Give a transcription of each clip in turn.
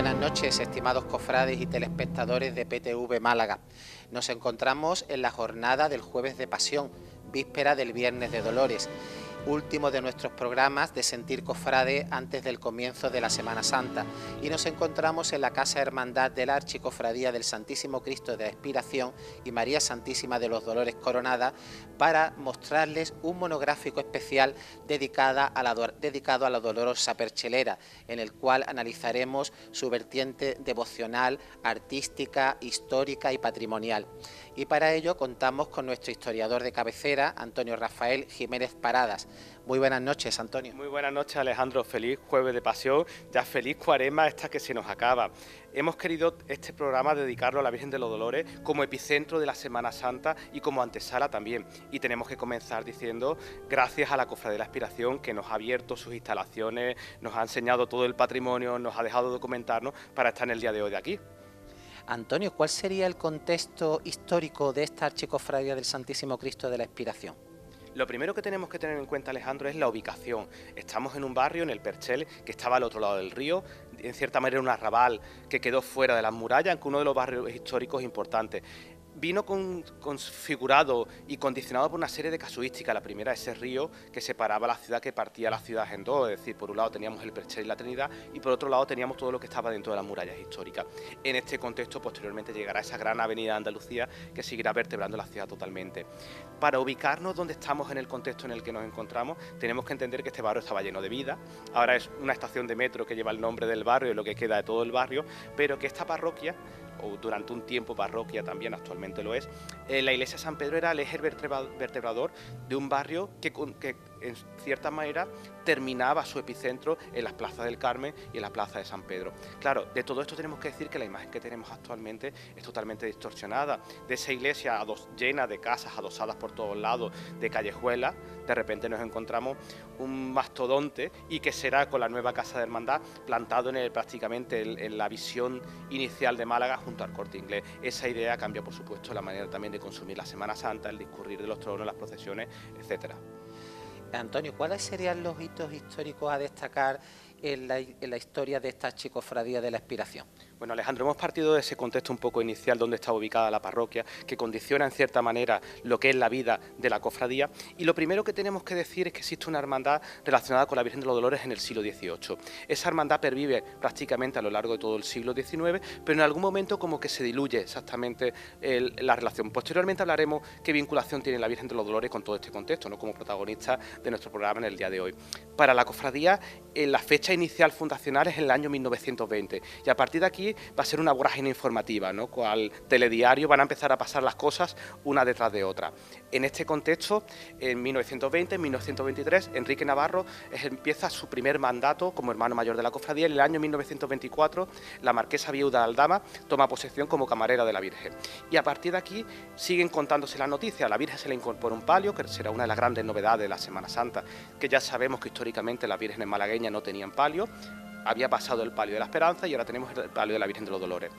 buenas noches, estimados cofrades y telespectadores de PTV Málaga. Nos encontramos en la jornada del Jueves de Pasión, víspera del Viernes de Dolores, último de nuestros programas de Sentir Cofrade antes del comienzo de la Semana Santa, y nos encontramos en la Casa Hermandad de la Archicofradía del Santísimo Cristo de la Expiración y María Santísima de los Dolores Coronada para mostrarles un monográfico especial dedicado a la dolorosa perchelera, en el cual analizaremos su vertiente devocional, artística, histórica y patrimonial. Y para ello contamos con nuestro historiador de cabecera, Antonio Rafael Jiménez Paradas. Muy buenas noches, Antonio. Muy buenas noches, Alejandro. Feliz Jueves de Pasión, ya feliz Cuaresma esta que se nos acaba. Hemos querido este programa dedicarlo a la Virgen de los Dolores como epicentro de la Semana Santa y como antesala también. Y tenemos que comenzar diciendo gracias a la Cofradía de la Expiración, que nos ha abierto sus instalaciones, nos ha enseñado todo el patrimonio, nos ha dejado documentarnos para estar en el día de hoy de aquí. Antonio, ¿cuál sería el contexto histórico de esta Archicofradía del Santísimo Cristo de la Expiración? Lo primero que tenemos que tener en cuenta, Alejandro, es la ubicación. Estamos en un barrio, en el Perchel, que estaba al otro lado del río, en cierta manera un arrabal que quedó fuera de las murallas, aunque uno de los barrios históricos importantes. Vino configurado y condicionado por una serie de casuísticas. La primera, ese río que separaba la ciudad, que partía la ciudad en dos, es decir, por un lado teníamos el Perchel y la Trinidad y por otro lado teníamos todo lo que estaba dentro de las murallas históricas. En este contexto, posteriormente llegará esa gran avenida de Andalucía que seguirá vertebrando la ciudad totalmente. Para ubicarnos donde estamos en el contexto en el que nos encontramos, tenemos que entender que este barrio estaba lleno de vida. Ahora es una estación de metro que lleva el nombre del barrio y lo que queda de todo el barrio, pero que esta parroquia, o durante un tiempo parroquia también, actualmente lo es, la iglesia de San Pedro era el eje vertebrador de un barrio que en cierta manera terminaba su epicentro en las plazas del Carmen y en la plaza de San Pedro. Claro, de todo esto tenemos que decir que la imagen que tenemos actualmente es totalmente distorsionada. De esa iglesia llena de casas adosadas por todos lados, de callejuelas, de repente nos encontramos un mastodonte, y que será con la nueva Casa de Hermandad plantado prácticamente en la visión inicial de Málaga junto al Corte Inglés. Esa idea cambia, por supuesto, la manera también de consumir la Semana Santa, el discurrir de los tronos, las procesiones, etcétera. Antonio, ¿cuáles serían los hitos históricos a destacar en la historia de esta Archicofradía de la Expiración? Bueno, Alejandro, hemos partido de ese contexto un poco inicial donde está ubicada la parroquia, que condiciona en cierta manera lo que es la vida de la cofradía, y lo primero que tenemos que decir es que existe una hermandad relacionada con la Virgen de los Dolores en el siglo XVIII. Esa hermandad pervive prácticamente a lo largo de todo el siglo XIX, pero en algún momento como que se diluye exactamente la relación. Posteriormente hablaremos qué vinculación tiene la Virgen de los Dolores con todo este contexto, ¿no?, como protagonista de nuestro programa en el día de hoy. Para la cofradía, la fecha inicial fundacional es en el año 1920, y a partir de aquí va a ser una vorágine informativa, ¿no?, cual telediario van a empezar a pasar las cosas una detrás de otra. En este contexto, en 1920, en 1923, Enrique Navarro empieza su primer mandato como hermano mayor de la cofradía. En el año 1924, la marquesa viuda de Aldama toma posesión como camarera de la Virgen. Y a partir de aquí siguen contándose las noticias. A la Virgen se le incorpora un palio, que será una de las grandes novedades de la Semana Santa, que ya sabemos que históricamente las vírgenes malagueñas no tenían palio. Había pasado el palio de la Esperanza y ahora tenemos el palio de la Virgen de los Dolores.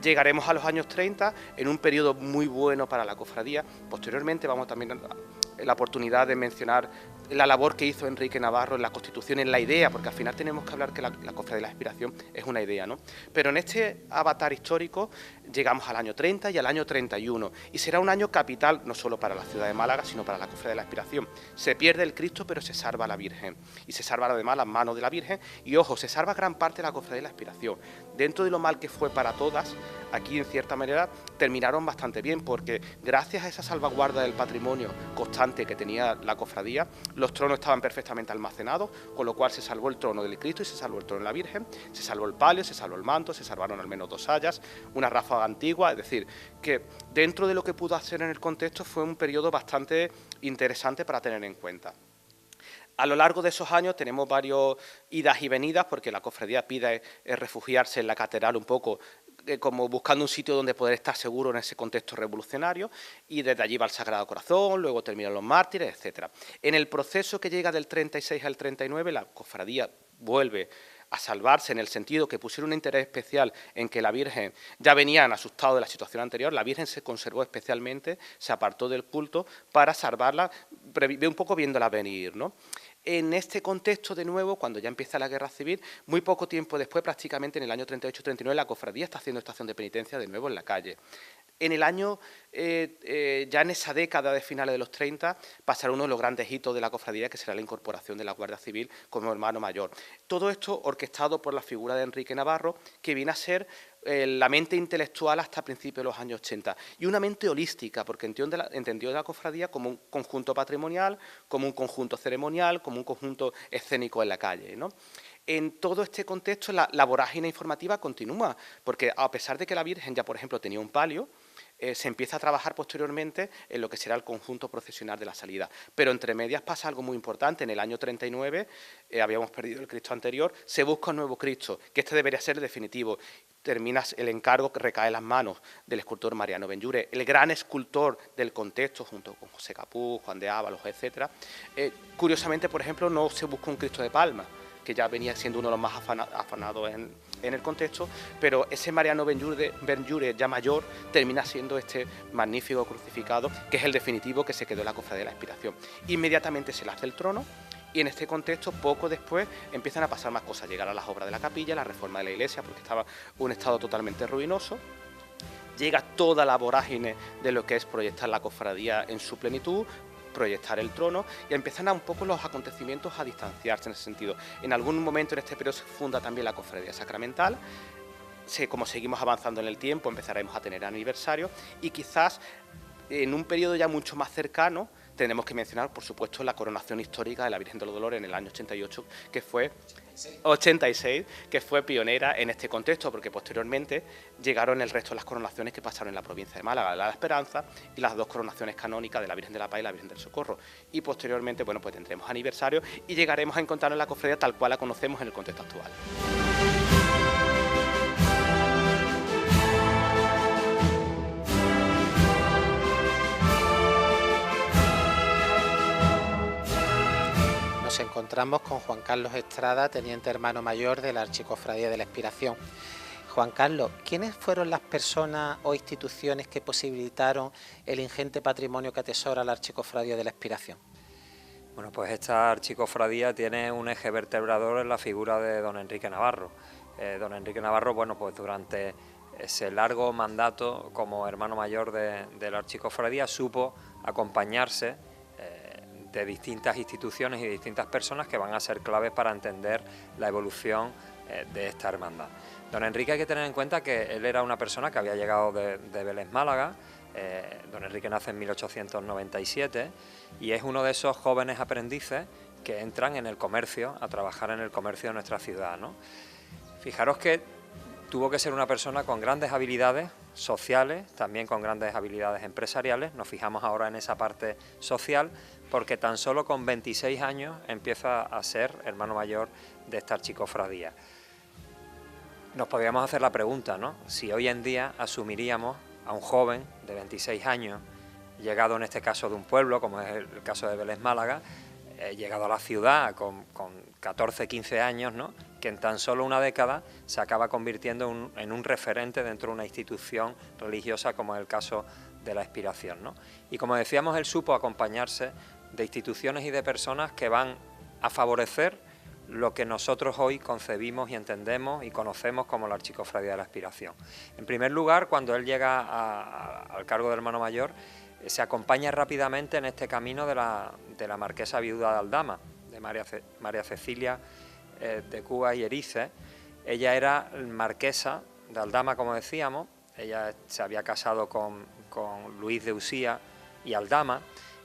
Llegaremos a los años 30 en un periodo muy bueno para la cofradía. Posteriormente vamos también a la oportunidad de mencionar la labor que hizo Enrique Navarro en la Constitución, en la idea, porque al final tenemos que hablar que la Cofradía de la Expiración es una idea, ¿no? Pero en este avatar histórico llegamos al año 30 y al año 31, y será un año capital no solo para la ciudad de Málaga, sino para la Cofradía de la Expiración. Se pierde el Cristo, pero se salva la Virgen, y se salva además las manos de la Virgen, y ojo, se salva gran parte de la Cofradía de la Expiración. Dentro de lo mal que fue para todas, aquí en cierta manera terminaron bastante bien, porque gracias a esa salvaguarda del patrimonio constante que tenía la cofradía, los tronos estaban perfectamente almacenados, con lo cual se salvó el trono del Cristo y se salvó el trono de la Virgen, se salvó el palio, se salvó el manto, se salvaron al menos 2 sayas, una ráfaga antigua. Es decir, que dentro de lo que pudo hacer en el contexto fue un periodo bastante interesante para tener en cuenta. A lo largo de esos años tenemos varias idas y venidas, porque la cofradía pide refugiarse en la catedral un poco, como buscando un sitio donde poder estar seguro en ese contexto revolucionario, y desde allí va el Sagrado Corazón, luego terminan los mártires, etcétera. En el proceso que llega del 36 al 39, la cofradía vuelve a salvarse, en el sentido que pusieron un interés especial en que la Virgen, ya venían asustados de la situación anterior, la Virgen se conservó especialmente, se apartó del culto para salvarla, un poco viéndola venir, ¿no? En este contexto, de nuevo, cuando ya empieza la Guerra Civil, muy poco tiempo después, prácticamente en el año 38-39, la cofradía está haciendo estación de penitencia de nuevo en la calle. En el año, ya en esa década de finales de los 30, pasará uno de los grandes hitos de la cofradía, que será la incorporación de la Guardia Civil como hermano mayor. Todo esto orquestado por la figura de Enrique Navarro, que viene a ser la mente intelectual hasta principios de los años 80, y una mente holística, porque entendió la cofradía como un conjunto patrimonial, como un conjunto ceremonial, como un conjunto escénico en la calle, ¿no? En todo este contexto, la vorágine informativa continúa, porque a pesar de que la Virgen ya, por ejemplo, tenía un palio, se empieza a trabajar posteriormente en lo que será el conjunto procesional de la salida. Pero entre medias pasa algo muy importante. En el año 39, habíamos perdido el Cristo anterior, se busca un nuevo Cristo, que este debería ser el definitivo. Termina el encargo que recae en las manos del escultor Mariano Benlluरे, el gran escultor del contexto, junto con José Capuz, Juan de Ábalos, etc. Curiosamente, por ejemplo, no se busca un Cristo de Palma, que ya venía siendo uno de los más afanados en el contexto, pero ese Mariano Benlluरे ya mayor termina siendo este magnífico crucificado, que es el definitivo que se quedó en la Cofradía de la Expiración. Inmediatamente se le hace el trono, y en este contexto, poco después, empiezan a pasar más cosas. Llegarán las obras de la capilla, la reforma de la iglesia, porque estaba en un estado totalmente ruinoso. Llega toda la vorágine de lo que es proyectar la cofradía en su plenitud, proyectar el trono, y empiezan a un poco los acontecimientos a distanciarse en ese sentido. En algún momento en este periodo se funda también la cofradía sacramental. Como seguimos avanzando en el tiempo, empezaremos a tener aniversarios, y quizás en un periodo ya mucho más cercano tenemos que mencionar, por supuesto, la coronación histórica de la Virgen de los Dolores en el año 88, que fue 86, que fue pionera en este contexto, porque posteriormente llegaron el resto de las coronaciones que pasaron en la provincia de Málaga, la de la Esperanza y las dos coronaciones canónicas de la Virgen de la Paz y la Virgen del Socorro. Y posteriormente, bueno, pues tendremos aniversario y llegaremos a encontrarnos la cofradía tal cual la conocemos en el contexto actual. Nos encontramos con Juan Carlos Estrada, teniente hermano mayor de la Archicofradía de la Expiración. Juan Carlos, ¿quiénes fueron las personas o instituciones que posibilitaron el ingente patrimonio que atesora la Archicofradía de la Expiración? Bueno, pues esta archicofradía tiene un eje vertebrador en la figura de don Enrique Navarro. Don Enrique Navarro, bueno, pues durante ese largo mandato como hermano mayor de la archicofradía supo acompañarse de distintas instituciones y de distintas personas que van a ser claves para entender la evolución de esta hermandad. Don Enrique, hay que tener en cuenta que él era una persona que había llegado de Vélez, Málaga. Don Enrique nace en 1897 y es uno de esos jóvenes aprendices que entran en el comercio, a trabajar en el comercio de nuestra ciudad, ¿no? Fijaros que tuvo que ser una persona con grandes habilidades sociales, también con grandes habilidades empresariales. Nos fijamos ahora en esa parte social, porque tan solo con 26 años empieza a ser hermano mayor de esta archicofradía. Nos podríamos hacer la pregunta, ¿no? Si hoy en día asumiríamos a un joven de 26 años, llegado en este caso de un pueblo, como es el caso de Vélez, Málaga, llegado a la ciudad con 14, 15 años, ¿no?, que en tan solo una década se acaba convirtiendo en un referente dentro de una institución religiosa como es el caso de la Expiración, ¿no? Y como decíamos, él supo acompañarse de instituciones y de personas que van a favorecer lo que nosotros hoy concebimos y entendemos y conocemos como la Archicofradía de la Expiración. En primer lugar, cuando él llega al cargo de hermano mayor, se acompaña rápidamente en este camino de la marquesa viuda de Aldama, de María Cecilia de Cuba y Erice. Ella era marquesa de Aldama, como decíamos. Ella se había casado con Luis de Usía y Aldama,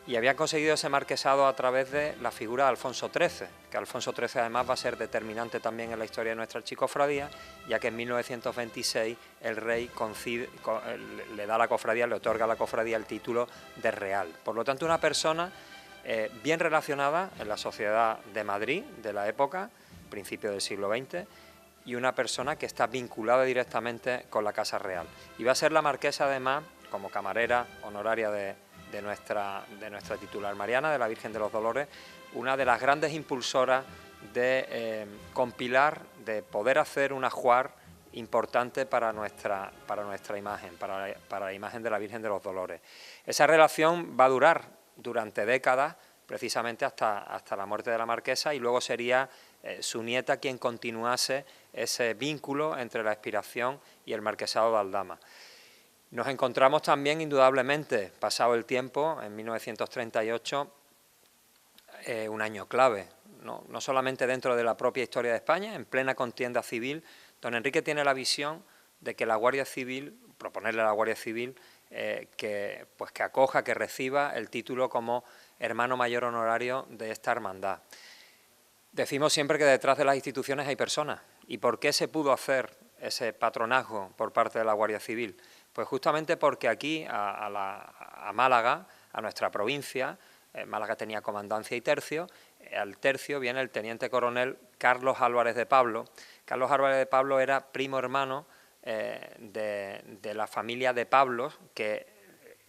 y había conseguido ese marquesado a través de la figura de Alfonso XIII, que Alfonso XIII además va a ser determinante también en la historia de nuestra archicofradía, ya que en 1926 el rey le da a la cofradía, le otorga a la cofradía el título de real. Por lo tanto, una persona bien relacionada en la sociedad de Madrid de la época, principio del siglo XX, y una persona que está vinculada directamente con la Casa Real. Y va a ser la marquesa además, como camarera honoraria de nuestra titular Mariana, de la Virgen de los Dolores, una de las grandes impulsoras de compilar, de poder hacer un ajuar importante para nuestra imagen, para la imagen de la Virgen de los Dolores. Esa relación va a durar durante décadas, precisamente hasta la muerte de la marquesa, y luego sería su nieta quien continuase ese vínculo entre la expiración y el marquesado de Aldama. Nos encontramos también, indudablemente, pasado el tiempo, en 1938, un año clave, no solamente dentro de la propia historia de España, en plena contienda civil. Don Enrique tiene la visión de que la Guardia Civil, proponerle a la Guardia Civil que acoja, que reciba el título como hermano mayor honorario de esta hermandad. Decimos siempre que detrás de las instituciones hay personas. ¿Y por qué se pudo hacer ese patronazgo por parte de la Guardia Civil? Pues justamente porque aquí, a Málaga, a nuestra provincia, Málaga tenía comandancia y tercio, al tercio viene el teniente coronel Carlos Álvarez de Pablo. Carlos Álvarez de Pablo era primo hermano de la familia de Pablos, que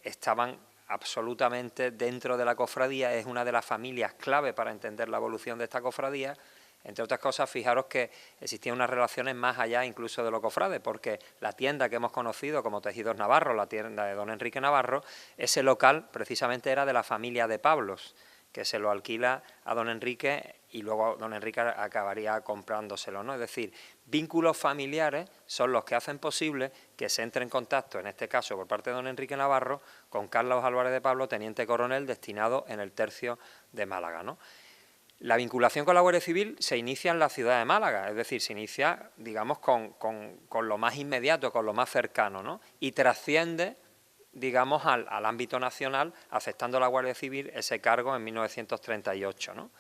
estaban absolutamente dentro de la cofradía. Es una de las familias clave para entender la evolución de esta cofradía. Entre otras cosas, fijaros que existían unas relaciones más allá incluso de los cofrades, porque la tienda que hemos conocido como Tejidos Navarro, la tienda de don Enrique Navarro, ese local precisamente era de la familia de Pablos, que se lo alquila a don Enrique y luego don Enrique acabaría comprándoselo, ¿no? Es decir, vínculos familiares son los que hacen posible que se entre en contacto, en este caso por parte de don Enrique Navarro, con Carlos Álvarez de Pablo, teniente coronel destinado en el tercio de Málaga, ¿no? La vinculación con la Guardia Civil se inicia en la ciudad de Málaga, es decir, se inicia, digamos, con lo más inmediato, con lo más cercano, ¿no? Y trasciende, digamos, al ámbito nacional, aceptando la Guardia Civil ese cargo en 1938, ¿no?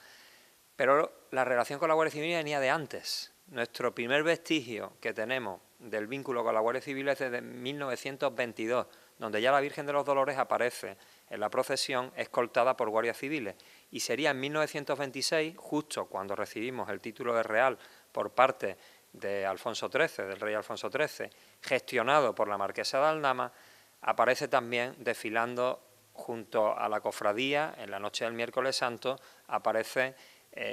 Pero la relación con la Guardia Civil venía de antes. Nuestro primer vestigio que tenemos del vínculo con la Guardia Civil es desde 1922, donde ya la Virgen de los Dolores aparece en la procesión escoltada por guardias civiles, y sería en 1926, justo cuando recibimos el título de real por parte de Alfonso XIII, del rey Alfonso XIII, gestionado por la marquesa de Aldama, aparece también desfilando junto a la cofradía, en la noche del miércoles santo, aparecen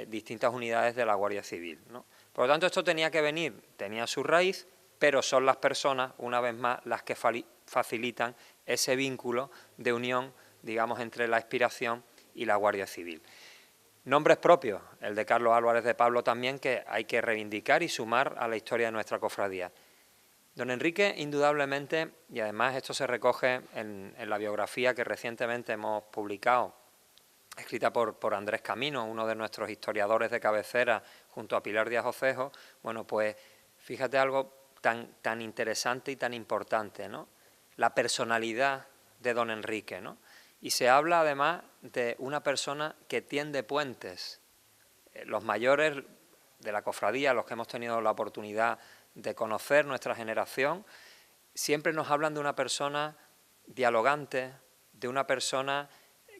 distintas unidades de la Guardia Civil, ¿no? Por lo tanto, esto tenía que venir, tenía su raíz, pero son las personas, una vez más, las que facilitan ese vínculo de unión, digamos, entre la expiración y la Guardia Civil. Nombres propios, el de Carlos Álvarez de Pablo también, que hay que reivindicar y sumar a la historia de nuestra cofradía. Don Enrique, indudablemente, y además esto se recoge en la biografía que recientemente hemos publicado, escrita por Andrés Camino, uno de nuestros historiadores de cabecera, junto a Pilar Díaz Ocejo. Bueno, pues fíjate algo tan interesante y tan importante, ¿no? La personalidad de don Enrique, ¿no? Y se habla además de una persona que tiende puentes. Los mayores de la cofradía, los que hemos tenido la oportunidad de conocer nuestra generación, siempre nos hablan de una persona dialogante, de una persona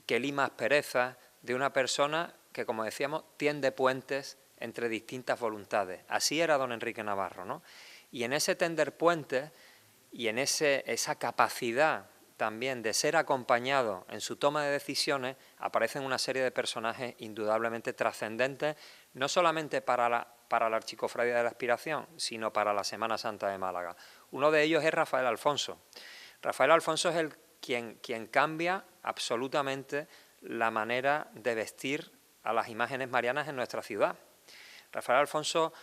que lima asperezas, de una persona que, como decíamos, tiende puentes entre distintas voluntades. Así era don Enrique Navarro, ¿no? Y en ese tender puentes y en esa capacidad también de ser acompañado en su toma de decisiones, aparecen una serie de personajes indudablemente trascendentes, no solamente para la Archicofradía de la Expiración, sino para la Semana Santa de Málaga. Uno de ellos es Rafael Alfonso. Rafael Alfonso es quien cambia absolutamente la manera de vestir a las imágenes marianas en nuestra ciudad. Rafael Alfonso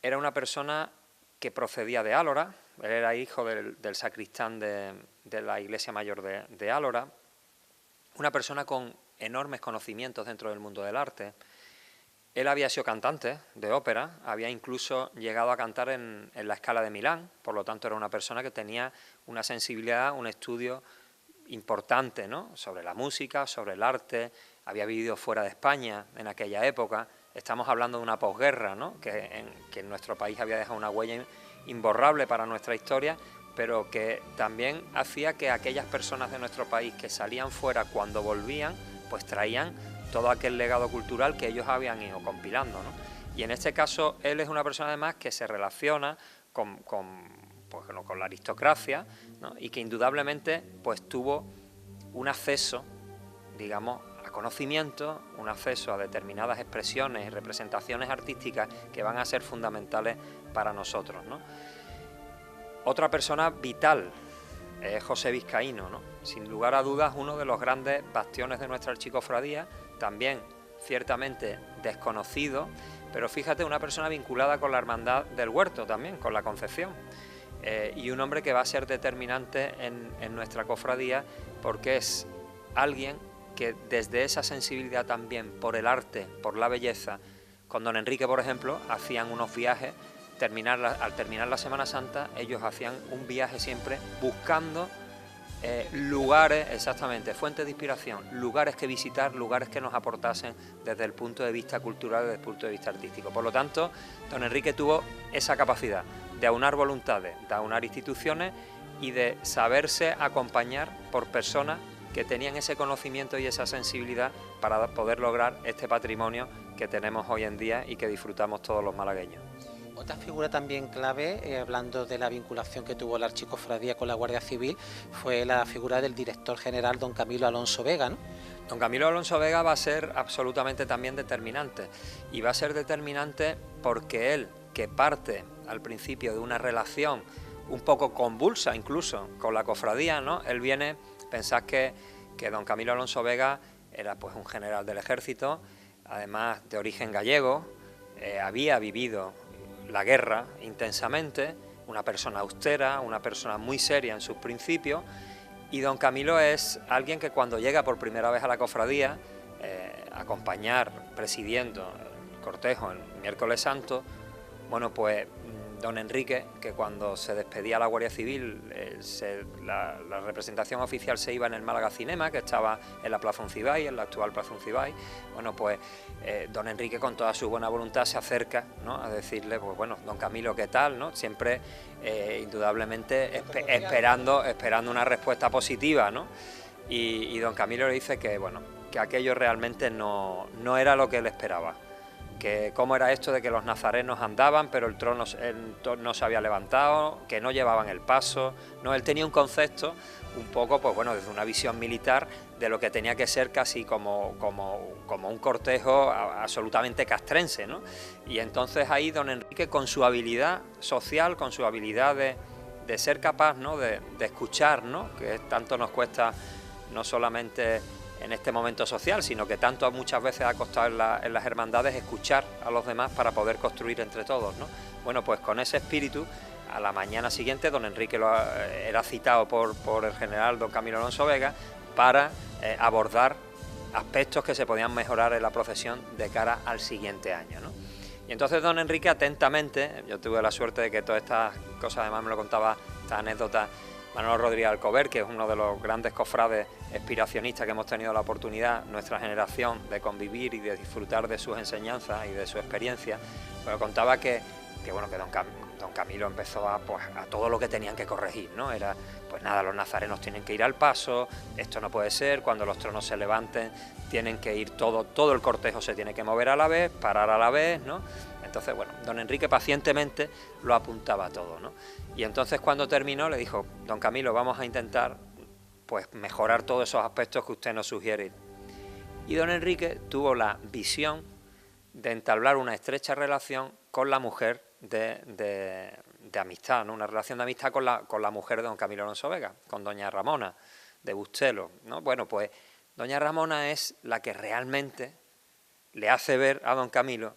era una persona que procedía de Álora, él era hijo del sacristán de la Iglesia Mayor de Álora, una persona con enormes conocimientos dentro del mundo del arte. Él había sido cantante de ópera, había incluso llegado a cantar en la Scala de Milán, por lo tanto era una persona que tenía una sensibilidad, un estudio importante, ¿no?, sobre la música, sobre el arte, había vivido fuera de España en aquella época. Estamos hablando de una posguerra, ¿no?, que en nuestro país había dejado una huella imborrable para nuestra historia, pero que también hacía que aquellas personas de nuestro país que salían fuera, cuando volvían, pues traían todo aquel legado cultural que ellos habían ido compilando, ¿no? Y en este caso él es una persona además que se relaciona con la aristocracia, ¿no?, y que indudablemente pues tuvo un acceso, digamos, a conocimiento, un acceso a determinadas expresiones y representaciones artísticas que van a ser fundamentales para nosotros, ¿no? Otra persona vital es José Vizcaíno, ¿no? Sin lugar a dudas uno de los grandes bastiones de nuestra archicofradía, también ciertamente desconocido, pero fíjate, una persona vinculada con la Hermandad del Huerto también, con la Concepción, y un hombre que va a ser determinante en nuestra cofradía, porque es alguien que desde esa sensibilidad también por el arte, por la belleza, con don Enrique, por ejemplo, hacían unos viajes, al terminar la Semana Santa, ellos hacían un viaje siempre buscando lugares, exactamente, fuentes de inspiración, lugares que visitar, lugares que nos aportasen desde el punto de vista cultural, desde el punto de vista artístico. Por lo tanto, don Enrique tuvo esa capacidad de aunar voluntades, de aunar instituciones y de saberse acompañar por personas que tenían ese conocimiento y esa sensibilidad para poder lograr este patrimonio que tenemos hoy en día y que disfrutamos todos los malagueños. Otra figura también clave, hablando de la vinculación que tuvo la Archicofradía con la Guardia Civil, fue la figura del director general don Camilo Alonso Vega, ¿no? Don Camilo Alonso Vega va a ser absolutamente también determinante, y va a ser determinante porque él, que parte al principio de una relación un poco convulsa incluso con la cofradía, ¿no? Él viene, pensad que don Camilo Alonso Vega era pues un general del ejército, además de origen gallego, había vivido la guerra intensamente, una persona austera, una persona muy seria en sus principios, y don Camilo es alguien que cuando llega por primera vez a la cofradía, acompañar, presidiendo el cortejo el miércoles santo, bueno, pues don Enrique, que cuando se despedía la Guardia Civil, la representación oficial se iba en el Málaga Cinema, que estaba en la Plaza Uncibay, en la actual Plaza Uncibay, bueno, pues don Enrique con toda su buena voluntad se acerca, ¿no?, a decirle, pues bueno, don Camilo, ¿qué tal?, ¿no?, siempre indudablemente esperando una respuesta positiva, ¿no?, y don Camilo le dice que, bueno, que aquello realmente no era lo que él esperaba, que cómo era esto de que los nazarenos andaban, pero el trono no se había levantado, que no llevaban el paso. No, él tenía un concepto un poco, pues bueno, desde una visión militar de lo que tenía que ser casi como un cortejo absolutamente castrense, ¿no? Y entonces ahí don Enrique, con su habilidad social, con su habilidad de ser capaz, ¿no?, de escuchar, ¿no?, que tanto nos cuesta no solamente en este momento social, sino que tanto muchas veces ha costado en las hermandades escuchar a los demás para poder construir entre todos, ¿no? Bueno, pues con ese espíritu, a la mañana siguiente don Enrique era citado por el general don Camilo Alonso Vega para abordar aspectos que se podían mejorar en la procesión de cara al siguiente año, ¿no? Y entonces don Enrique atentamente, yo tuve la suerte de que todas estas cosas, además me lo contaba, esta anécdota, Manolo Rodríguez Alcover, que es uno de los grandes cofrades expiracionistas que hemos tenido la oportunidad, nuestra generación, de convivir y de disfrutar de sus enseñanzas y de su experiencia, pero contaba que don Camilo empezó a todo lo que tenían que corregir, ¿no? Era, pues nada, los nazarenos tienen que ir al paso, esto no puede ser, cuando los tronos se levanten tienen que ir todo el cortejo se tiene que mover a la vez, parar a la vez, ¿no? Entonces, bueno, don Enrique pacientemente lo apuntaba todo, ¿no? Y entonces cuando terminó le dijo, don Camilo, vamos a intentar pues mejorar todos esos aspectos que usted nos sugiere. Y don Enrique tuvo la visión de entablar una estrecha relación con la mujer de amistad, ¿no?, una relación de amistad con la mujer de don Camilo Alonso Vega, con doña Ramona de Bustelo, ¿no? Bueno, pues doña Ramona es la que realmente le hace ver a don Camilo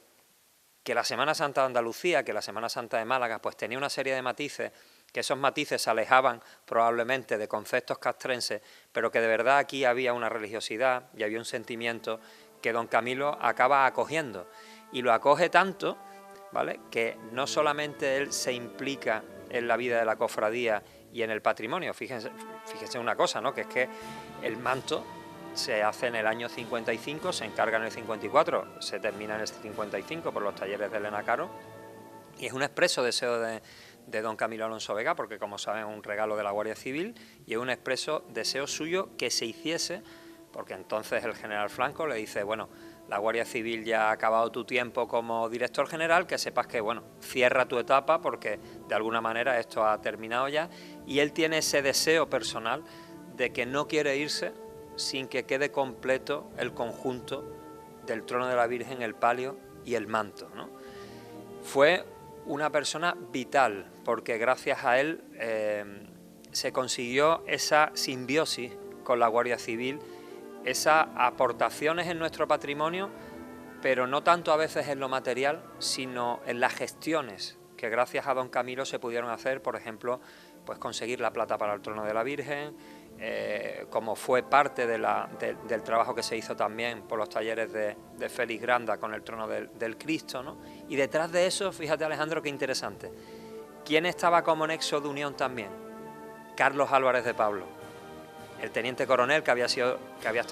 que la Semana Santa de Andalucía, que la Semana Santa de Málaga, pues tenía una serie de matices, que esos matices se alejaban probablemente de conceptos castrenses, pero que de verdad aquí había una religiosidad y había un sentimiento que don Camilo acaba acogiendo. Y lo acoge tanto, ¿vale?, que no solamente él se implica en la vida de la cofradía y en el patrimonio, fíjense una cosa, ¿no?, que es que el manto se hace en el año 55, se encarga en el 54, se termina en el 55 por los talleres de Elena Caro, y es un expreso deseo de don Camilo Alonso Vega, porque como saben es un regalo de la Guardia Civil, y es un expreso deseo suyo que se hiciese, porque entonces el general Franco le dice, bueno, la Guardia Civil ya ha acabado tu tiempo como director general, que sepas que, bueno, cierra tu etapa porque de alguna manera esto ha terminado ya, y él tiene ese deseo personal de que no quiere irse sin que quede completo el conjunto del trono de la Virgen, el palio y el manto, ¿no? Fue una persona vital, porque gracias a él se consiguió esa simbiosis con la Guardia Civil esas aportaciones en nuestro patrimonio, pero no tanto a veces en lo material, sino en las gestiones que gracias a don Camilo se pudieron hacer, por ejemplo, pues conseguir la plata para el trono de la Virgen, como fue parte del trabajo que se hizo también por los talleres de Félix Granda con el trono del Cristo, ¿no? Y detrás de eso, fíjate Alejandro, qué interesante, ¿quién estaba como nexo de unión también? Carlos Álvarez de Pablo, el teniente coronel que había estado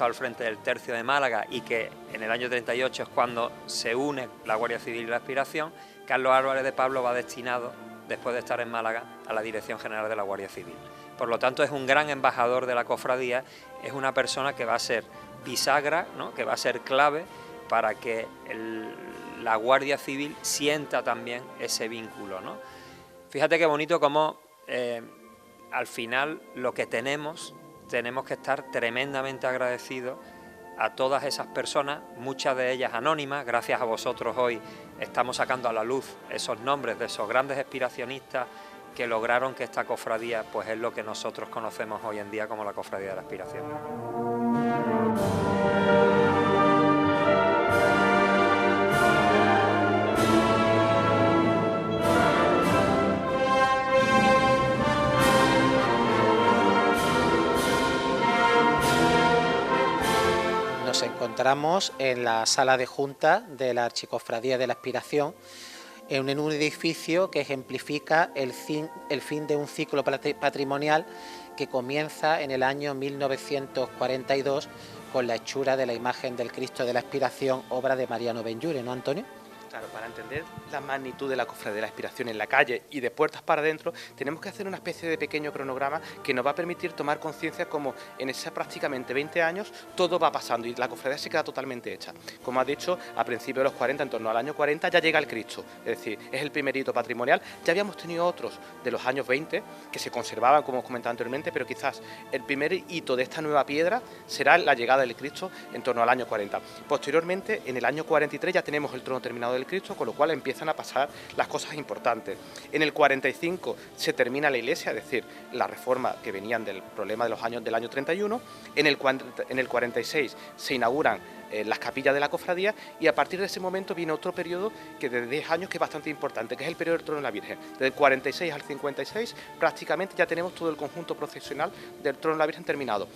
al frente del tercio de Málaga y que en el año 38 es cuando se une la Guardia Civil y la Aspiración. Carlos Álvarez de Pablo va destinado, después de estar en Málaga, a la Dirección General de la Guardia Civil. Por lo tanto, es un gran embajador de la cofradía, es una persona que va a ser bisagra, ¿no?, que va a ser clave para que la Guardia Civil sienta también ese vínculo, ¿no? Fíjate qué bonito cómo al final lo que tenemos que estar tremendamente agradecidos a todas esas personas, muchas de ellas anónimas. Gracias a vosotros hoy estamos sacando a la luz esos nombres de esos grandes expiracionistas que lograron que esta cofradía pues es lo que nosotros conocemos hoy en día como la Cofradía de la Aspiración. Nos encontramos en la sala de junta de la Archicofradía de la Aspiración, en un edificio que ejemplifica el fin de un ciclo patrimonial que comienza en el año 1942 con la hechura de la imagen del Cristo de la Aspiración, obra de Mariano Benlliure, ¿no, Antonio? Claro, para entender la magnitud de la Cofradía de la Aspiración en la calle y de puertas para adentro, tenemos que hacer una especie de pequeño cronograma que nos va a permitir tomar conciencia como en esos prácticamente 20 años todo va pasando y la cofradía se queda totalmente hecha. Como has dicho, a principios de los 40, en torno al año 40, ya llega el Cristo, es decir, es el primer hito patrimonial. Ya habíamos tenido otros de los años 20 que se conservaban, como os comentaba anteriormente, pero quizás el primer hito de esta nueva piedra será la llegada del Cristo en torno al año 40. Posteriormente, en el año 43 ya tenemos el trono terminado del Cristo, con lo cual empiezan a pasar las cosas importantes. En el 45 se termina la iglesia, es decir, la reforma que venían del problema de los años del año 31. En el 46 se inauguran las capillas de la cofradía y a partir de ese momento viene otro periodo que de 10 años que es bastante importante, que es el periodo del trono de la Virgen. Desde el 46 al 56 prácticamente ya tenemos todo el conjunto procesional del trono de la Virgen terminado.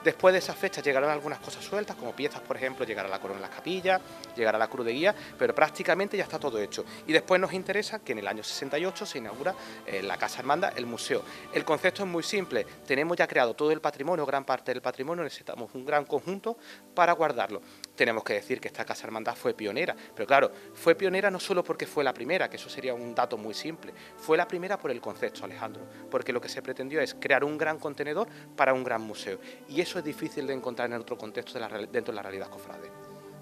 Después de esa fecha llegarán algunas cosas sueltas, como piezas, por ejemplo, llegará la corona en las capillas, llegará la cruz de guía, pero prácticamente ya está todo hecho. Y después nos interesa que en el año 68 se inaugura la Casa Hermandad, el museo. El concepto es muy simple, tenemos ya creado todo el patrimonio, gran parte del patrimonio, necesitamos un gran conjunto para guardarlo. Tenemos que decir que esta Casa Hermandad fue pionera, pero claro, fue pionera no solo porque fue la primera, que eso sería un dato muy simple, fue la primera por el concepto, Alejandro, porque lo que se pretendió es crear un gran contenedor para un gran museo. Y eso es difícil de encontrar en otro contexto dentro de la realidad cofrade.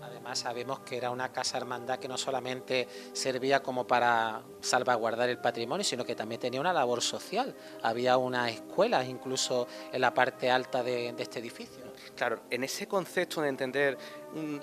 Además sabemos que era una casa hermandad que no solamente servía como para salvaguardar el patrimonio, sino que también tenía una labor social. Había unas escuelas incluso en la parte alta de este edificio. Claro, en ese concepto de entender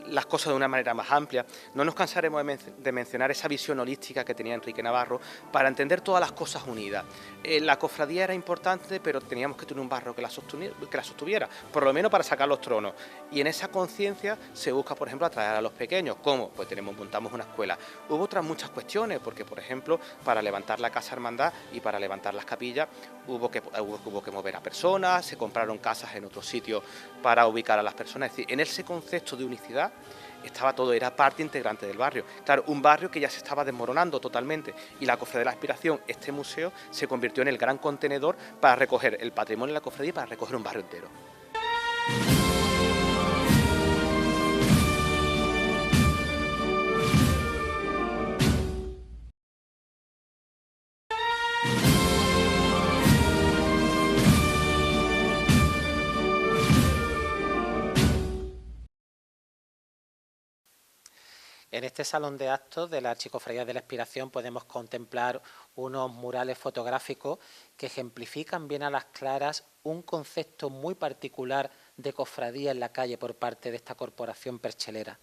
las cosas de una manera más amplia, no nos cansaremos de mencionar esa visión holística que tenía Enrique Navarro para entender todas las cosas unidas. La cofradía era importante, pero teníamos que tener un barro que la sostuviera, por lo menos para sacar los tronos. Y en esa conciencia se busca, por ejemplo, atraer a los pequeños. ¿Cómo? Pues montamos una escuela. Hubo otras muchas cuestiones, porque, por ejemplo, para levantar la Casa Hermandad y para levantar las capillas hubo que mover a personas, se compraron casas en otros sitios para ubicar a las personas. Es decir, en ese concepto de unicidad estaba todo, era parte integrante del barrio. Claro, un barrio que ya se estaba desmoronando totalmente y la Cofradía de la Aspiración, este museo, se convirtió en el gran contenedor para recoger el patrimonio de la cofradía y para recoger un barrio entero. En este salón de actos de la Archicofradía de la Aspiración podemos contemplar unos murales fotográficos que ejemplifican bien a las claras un concepto muy particular de cofradía en la calle por parte de esta corporación perchelera.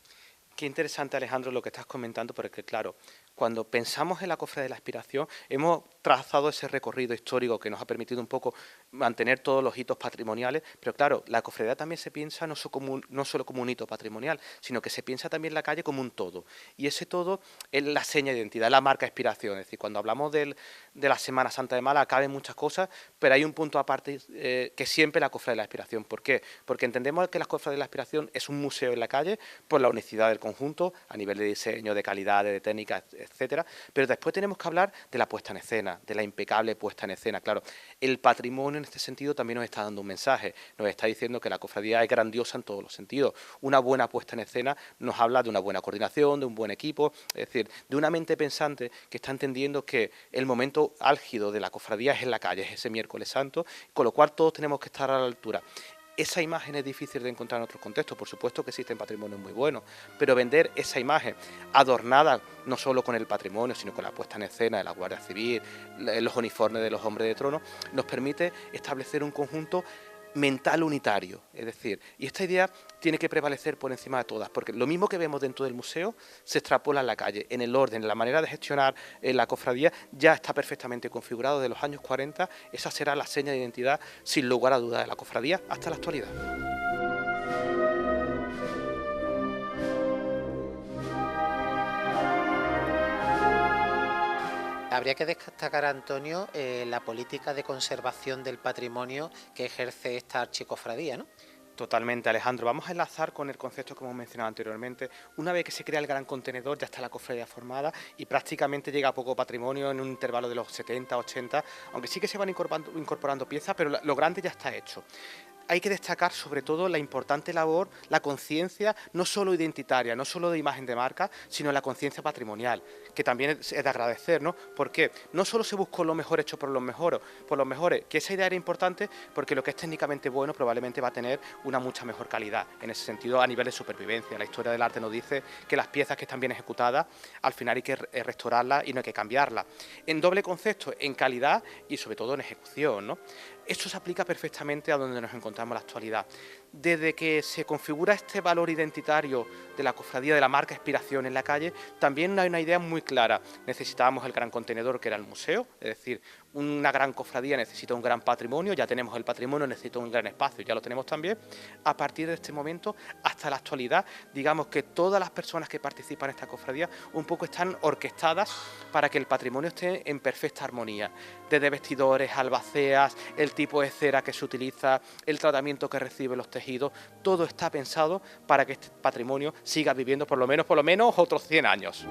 Qué interesante, Alejandro, lo que estás comentando, porque claro, cuando pensamos en la Cofradía de la Expiración, hemos trazado ese recorrido histórico que nos ha permitido un poco mantener todos los hitos patrimoniales, pero claro, la cofradía también se piensa no solo como un hito patrimonial, sino que se piensa también la calle como un todo, y ese todo es la seña de identidad, la marca de expiración. Es decir, cuando hablamos de la Semana Santa de Málaga caben muchas cosas, pero hay un punto aparte que siempre la Cofradía de la Expiración. ¿Por qué? Porque entendemos que la Cofradía de la Expiración es un museo en la calle por la unicidad del conjunto, a nivel de diseño, de calidad, de técnica, etcétera, pero después tenemos que hablar de la puesta en escena, de la impecable puesta en escena. Claro, el patrimonio en este sentido también nos está dando un mensaje, nos está diciendo que la cofradía es grandiosa en todos los sentidos. Una buena puesta en escena nos habla de una buena coordinación, de un buen equipo, es decir, de una mente pensante que está entendiendo que el momento álgido de la cofradía es en la calle, es ese miércoles santo, con lo cual todos tenemos que estar a la altura. Esa imagen es difícil de encontrar en otros contextos, por supuesto que existen patrimonios muy buenos, pero vender esa imagen adornada no solo con el patrimonio, sino con la puesta en escena de la Guardia Civil, los uniformes de los hombres de trono, nos permite establecer un conjunto mental unitario, es decir, y esta idea tiene que prevalecer por encima de todas, porque lo mismo que vemos dentro del museo se extrapola en la calle, en el orden, en la manera de gestionar la cofradía, ya está perfectamente configurado desde los años 40, esa será la seña de identidad, sin lugar a dudas, de la cofradía hasta la actualidad. Habría que destacar, Antonio, la política de conservación del patrimonio que ejerce esta archicofradía, ¿no? Totalmente, Alejandro. Vamos a enlazar con el concepto que hemos mencionado anteriormente. Una vez que se crea el gran contenedor, ya está la cofradía formada y prácticamente llega a poco patrimonio en un intervalo de los 70, 80, aunque sí que se van incorporando piezas, pero lo grande ya está hecho. Hay que destacar sobre todo la importante labor, la conciencia, no solo identitaria, no solo de imagen de marca, sino la conciencia patrimonial, que también es de agradecer, ¿no? Porque no solo se buscó lo mejor hecho por los mejores, que esa idea era importante porque lo que es técnicamente bueno probablemente va a tener una mucha mejor calidad, en ese sentido a nivel de supervivencia. La historia del arte nos dice que las piezas que están bien ejecutadas, al final hay que restaurarlas y no hay que cambiarlas. En doble concepto, en calidad y sobre todo en ejecución, ¿no? Esto se aplica perfectamente a donde nos encontramos en la actualidad. Desde que se configura este valor identitario de la cofradía, de la marca Expiración en la calle, también hay una idea muy clara. Necesitábamos el gran contenedor que era el museo, es decir, una gran cofradía necesita un gran patrimonio, ya tenemos el patrimonio, necesita un gran espacio, ya lo tenemos también. A partir de este momento hasta la actualidad, digamos que todas las personas que participan en esta cofradía un poco están orquestadas para que el patrimonio esté en perfecta armonía. Desde vestidores, albaceas, el tipo de cera que se utiliza, el tratamiento que reciben los tejidos, todo está pensado para que este patrimonio siga viviendo por lo menos otros 100 años.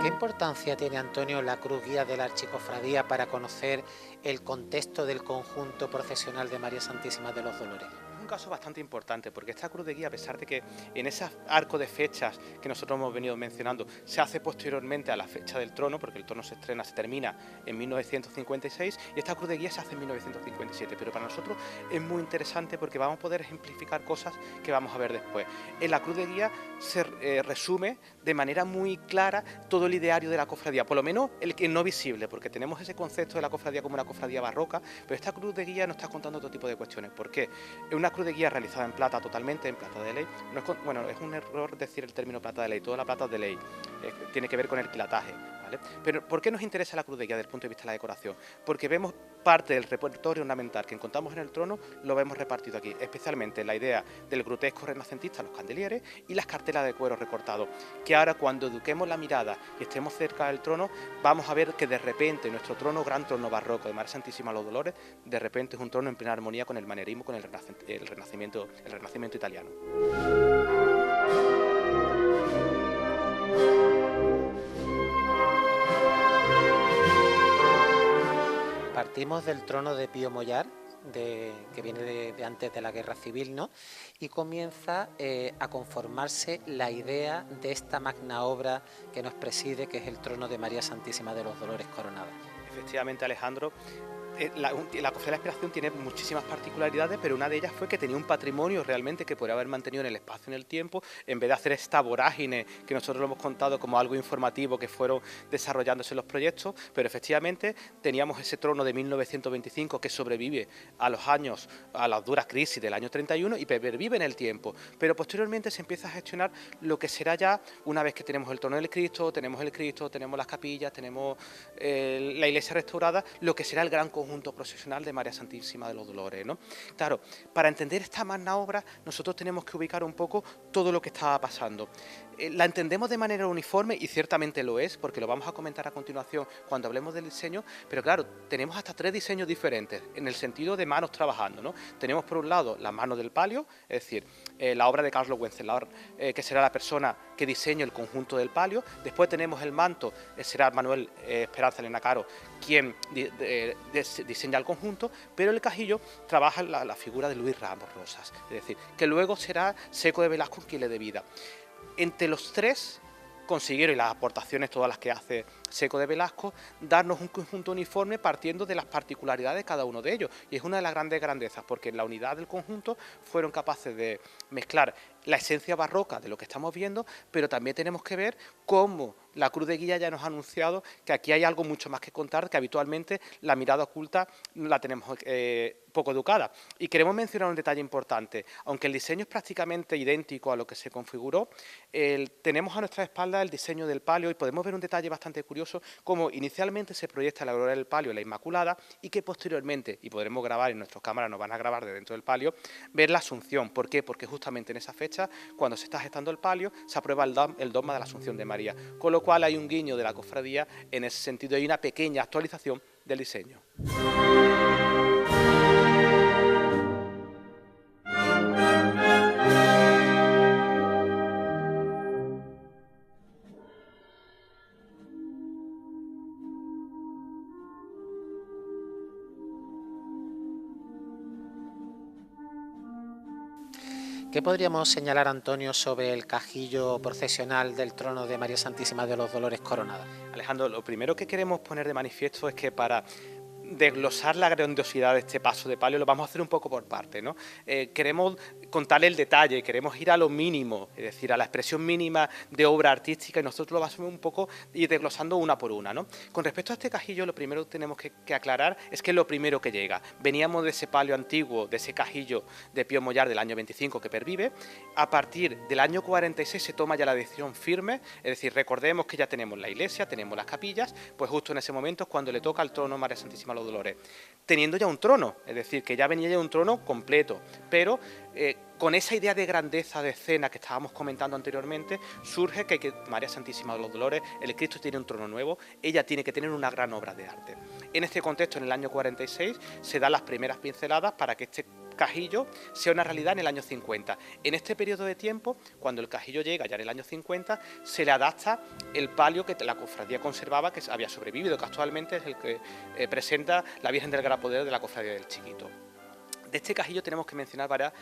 ¿Qué importancia tiene, Antonio, la cruz guía de la archicofradía para conocer el contexto del conjunto procesional de María Santísima de los Dolores? Un caso bastante importante, porque esta cruz de guía, a pesar de que en ese arco de fechas que nosotros hemos venido mencionando, se hace posteriormente a la fecha del trono, porque el trono se termina en 1956, y esta cruz de guía se hace en 1957, pero para nosotros es muy interesante porque vamos a poder ejemplificar cosas que vamos a ver después. En la cruz de guía se resume de manera muy clara todo el ideario de la cofradía, por lo menos el que no visible, porque tenemos ese concepto de la cofradía como una cofradía barroca, pero esta cruz de guía nos está contando otro tipo de cuestiones. ¿Por qué? Es una cruz de guía realizada en plata, totalmente en plata de ley. No es, bueno, es un error decir el término plata de ley, toda la plata es de ley, tiene que ver con el quilataje, ¿vale? Pero ¿por qué nos interesa la cruz de guía desde el punto de vista de la decoración? Porque vemos parte del repertorio ornamental que encontramos en el trono, lo vemos repartido aquí, especialmente la idea del grutesco renacentista, los candelieres y las cartelas de cuero recortado, que ahora cuando eduquemos la mirada y estemos cerca del trono, vamos a ver que de repente nuestro trono, gran trono barroco de María Santísima de los Dolores, de repente es un trono en plena armonía con el manierismo, con el renacimiento italiano. Partimos del trono de Pío Mollar, que viene de antes de la Guerra Civil, ¿no? Y comienza a conformarse la idea de esta magna obra que nos preside, que es el trono de María Santísima de los Dolores coronada. Efectivamente, Alejandro, la Cofradía de la Expiración tiene muchísimas particularidades, pero una de ellas fue que tenía un patrimonio realmente que podría haber mantenido en el espacio y en el tiempo, en vez de hacer esta vorágine que nosotros lo hemos contado como algo informativo que fueron desarrollándose los proyectos, pero efectivamente teníamos ese trono de 1925 que sobrevive a los años, a las duras crisis del año 31 y pervive en el tiempo, pero posteriormente se empieza a gestionar lo que será ya, una vez que tenemos el trono del Cristo, tenemos las capillas, tenemos la iglesia restaurada, lo que será el gran conjunto procesional de María Santísima de los Dolores, ¿no? Claro, para entender esta magna obra nosotros tenemos que ubicar un poco todo lo que estaba pasando. La entendemos de manera uniforme y ciertamente lo es, porque lo vamos a comentar a continuación cuando hablemos del diseño, pero claro, tenemos hasta 3 diseños diferentes en el sentido de manos trabajando, ¿no? Tenemos por un lado las manos del palio, es decir, la obra de Carlos Wenceslao, que será la persona que diseña el conjunto del palio. Después tenemos el manto, será Manuel Esperanza Elena Caro quien diseña el conjunto, pero el cajillo trabaja la figura de Luis Ramos Rosas, es decir, que luego será Seco de Velasco quien le dé vida. Entre los 3 consiguieron, y las aportaciones todas las que hace Seco de Velasco, darnos un conjunto uniforme partiendo de las particularidades de cada uno de ellos, y es una de las grandes grandezas, porque en la unidad del conjunto fueron capaces de mezclar la esencia barroca de lo que estamos viendo, pero también tenemos que ver cómo la Cruz de Guía ya nos ha anunciado que aquí hay algo mucho más que contar, que habitualmente la mirada oculta la tenemos poco educada. Y queremos mencionar un detalle importante. Aunque el diseño es prácticamente idéntico a lo que se configuró, tenemos a nuestra espalda el diseño del palio y podemos ver un detalle bastante curioso, como inicialmente se proyecta la gloria del palio, la Inmaculada, y que posteriormente, y podremos grabar, en nuestras cámaras nos van a grabar de dentro del palio, ver la Asunción. ¿Por qué? Porque justamente en esa fecha, cuando se está gestando el palio, se aprueba el dogma de la Asunción de María, con lo cual hay un guiño de la cofradía en ese sentido, hay una pequeña actualización del diseño. ¿Qué podríamos señalar, Antonio, sobre el cajillo procesional del trono de María Santísima de los Dolores Coronada? Alejandro, lo primero que queremos poner de manifiesto es que para desglosar la grandiosidad de este paso de palio lo vamos a hacer un poco por partes, ¿no? Queremos contarle el detalle, queremos ir a lo mínimo, es decir, a la expresión mínima de obra artística, y nosotros lo vamos a un poco ir desglosando una por una, ¿no? Con respecto a este cajillo, lo primero que tenemos que aclarar es que es lo primero que llega. Veníamos de ese palio antiguo, de ese cajillo de Pío Mollar del año 25 que pervive. A partir del año 46 se toma ya la decisión firme, es decir, recordemos que ya tenemos la iglesia, tenemos las capillas, pues justo en ese momento es cuando le toca al trono María Santísima de los Dolores, teniendo ya un trono, es decir, que ya venía ya un trono completo, pero con esa idea de grandeza de escena que estábamos comentando anteriormente, surge que María Santísima de los Dolores, el Cristo tiene un trono nuevo, ella tiene que tener una gran obra de arte. En este contexto, en el año 46, se dan las primeras pinceladas para que este cajillo sea una realidad en el año 50. En este periodo de tiempo, cuando el cajillo llega ya en el año 50, se le adapta el palio que la cofradía conservaba, que había sobrevivido, que actualmente es el que presenta la Virgen del Gran Poder de la Cofradía del Chiquito. De este cajillo tenemos que mencionar varias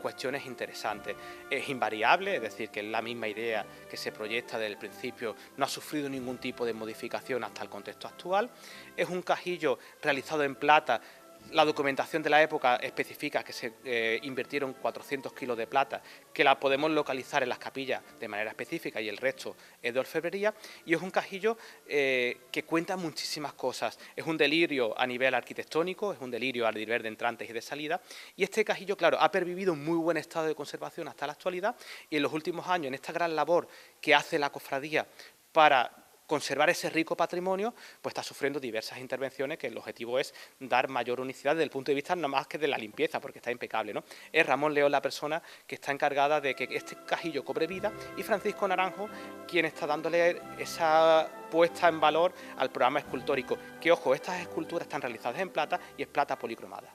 cuestiones interesantes. Es invariable, es decir, que es la misma idea que se proyecta desde el principio, no ha sufrido ningún tipo de modificación hasta el contexto actual. Es un cajillo realizado en plata. La documentación de la época especifica que se invirtieron 400 kilos de plata, que la podemos localizar en las capillas de manera específica y el resto es de orfebrería, y es un cajillo que cuenta muchísimas cosas. Es un delirio a nivel arquitectónico, es un delirio a nivel de entrantes y de salida, y este cajillo, claro, ha pervivido en muy buen estado de conservación hasta la actualidad, y en los últimos años, en esta gran labor que hace la cofradía para conservar ese rico patrimonio, pues está sufriendo diversas intervenciones, que el objetivo es dar mayor unicidad desde el punto de vista no más que de la limpieza, porque está impecable, ¿no? Es Ramón León la persona que está encargada de que este cajillo cobre vida, y Francisco Naranjo quien está dándole esa puesta en valor al programa escultórico, que ojo, estas esculturas están realizadas en plata y es plata policromada.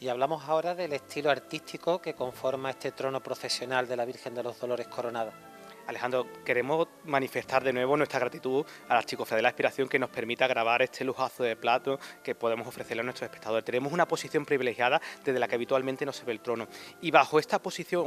Y hablamos ahora del estilo artístico que conforma este trono procesional de la Virgen de los Dolores Coronada. Alejandro, queremos manifestar de nuevo nuestra gratitud a la Archicofradía de la Expiración que nos permita grabar este lujazo de plato que podemos ofrecerle a nuestros espectadores. Tenemos una posición privilegiada desde la que habitualmente no se ve el trono y bajo esta posición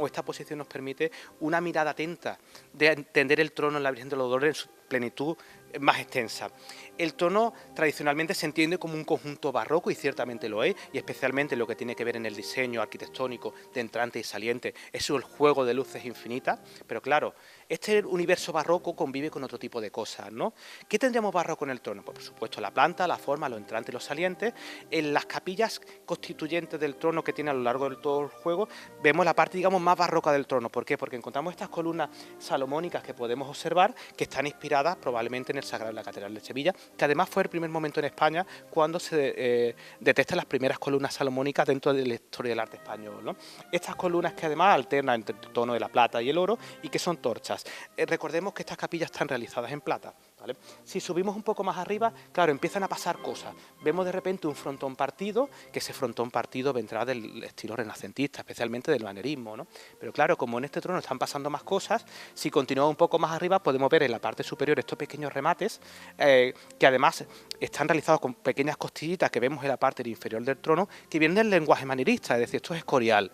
nos permite una mirada atenta de entender el trono en la Virgen de los Dolores en su plenitud más extensa. El trono tradicionalmente se entiende como un conjunto barroco y ciertamente lo es, y especialmente lo que tiene que ver en el diseño arquitectónico de entrante y saliente, es el juego de luces infinitas, pero claro, este universo barroco convive con otro tipo de cosas, ¿no? ¿Qué tendríamos barroco en el trono? Pues por supuesto la planta, la forma, los entrantes y los salientes. En las capillas constituyentes del trono que tiene a lo largo de todo el juego, vemos la parte, digamos, más barroca del trono. ¿Por qué? Porque encontramos estas columnas salomónicas que podemos observar, que están inspiradas probablemente en el Sagrado de la Catedral de Sevilla, que además fue el primer momento en España cuando se detectan las primeras columnas salomónicas dentro de la historia del arte español, ¿no? Estas columnas que además alternan entre el tono de la plata y el oro y que son torchas. Recordemos que estas capillas están realizadas en plata, ¿vale? Si subimos un poco más arriba, claro, empiezan a pasar cosas. Vemos de repente un frontón partido, que ese frontón partido vendrá del estilo renacentista, especialmente del manierismo, ¿no? Pero claro, como en este trono están pasando más cosas, si continuamos un poco más arriba podemos ver en la parte superior estos pequeños remates, que además están realizados con pequeñas costillitas que vemos en la parte inferior del trono, que vienen del lenguaje manierista, es decir, esto es escorial,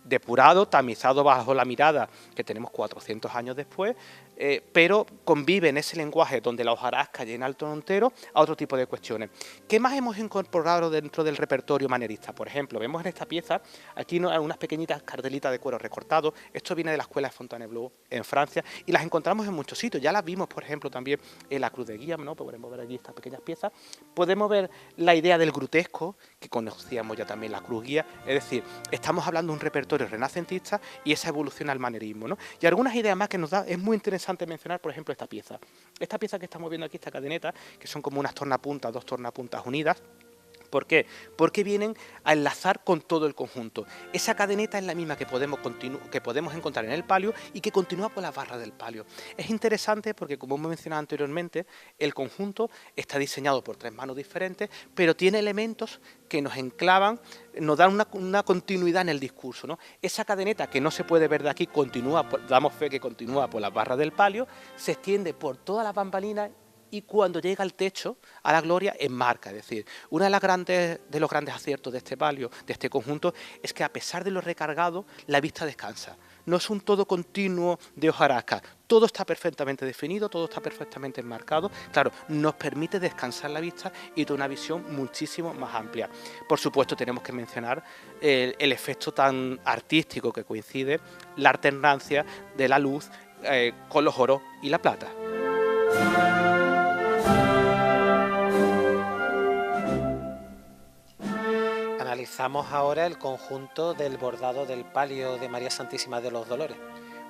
depurado, tamizado bajo la mirada, que tenemos 400 años después, pero convive en ese lenguaje donde la hojarasca llena el trono entero a otro tipo de cuestiones. ¿Qué más hemos incorporado dentro del repertorio manierista? Por ejemplo, vemos en esta pieza, aquí unas pequeñitas cardelitas de cuero recortado, esto viene de la escuela de Fontainebleau en Francia, y las encontramos en muchos sitios, ya las vimos, por ejemplo, también en la Cruz de Guía, ¿no? Podemos ver allí estas pequeñas piezas, podemos ver la idea del grutesco, que conocíamos ya también la Cruz Guía, es decir, estamos hablando de un repertorio renacentista y esa evolución al manierismo, ¿no? Y algunas ideas más que nos da, es muy interesante mencionar, por ejemplo, esta pieza que estamos viendo aquí, esta cadeneta, que son como unas tornapuntas, dos tornapuntas unidas. ¿Por qué? Porque vienen a enlazar con todo el conjunto. Esa cadeneta es la misma que podemos encontrar en el palio y que continúa por las barras del palio. Es interesante porque, como hemos mencionado anteriormente, el conjunto está diseñado por tres manos diferentes, pero tiene elementos que nos enclavan, nos dan una continuidad en el discurso, ¿no? Esa cadeneta que no se puede ver de aquí, damos fe que continúa por las barras del palio, se extiende por todas las bambalinas y cuando llega al techo, a la gloria, enmarca. Es decir, uno de los grandes aciertos de este palio, de este conjunto, es que a pesar de lo recargado, la vista descansa. No es un todo continuo de hojarasca, todo está perfectamente definido, todo está perfectamente enmarcado. Claro, nos permite descansar la vista y tener una visión muchísimo más amplia. Por supuesto, tenemos que mencionar el efecto tan artístico que coincide, la alternancia de la luz con los oros y la plata. Analizamos ahora el conjunto del bordado del palio de María Santísima de los Dolores.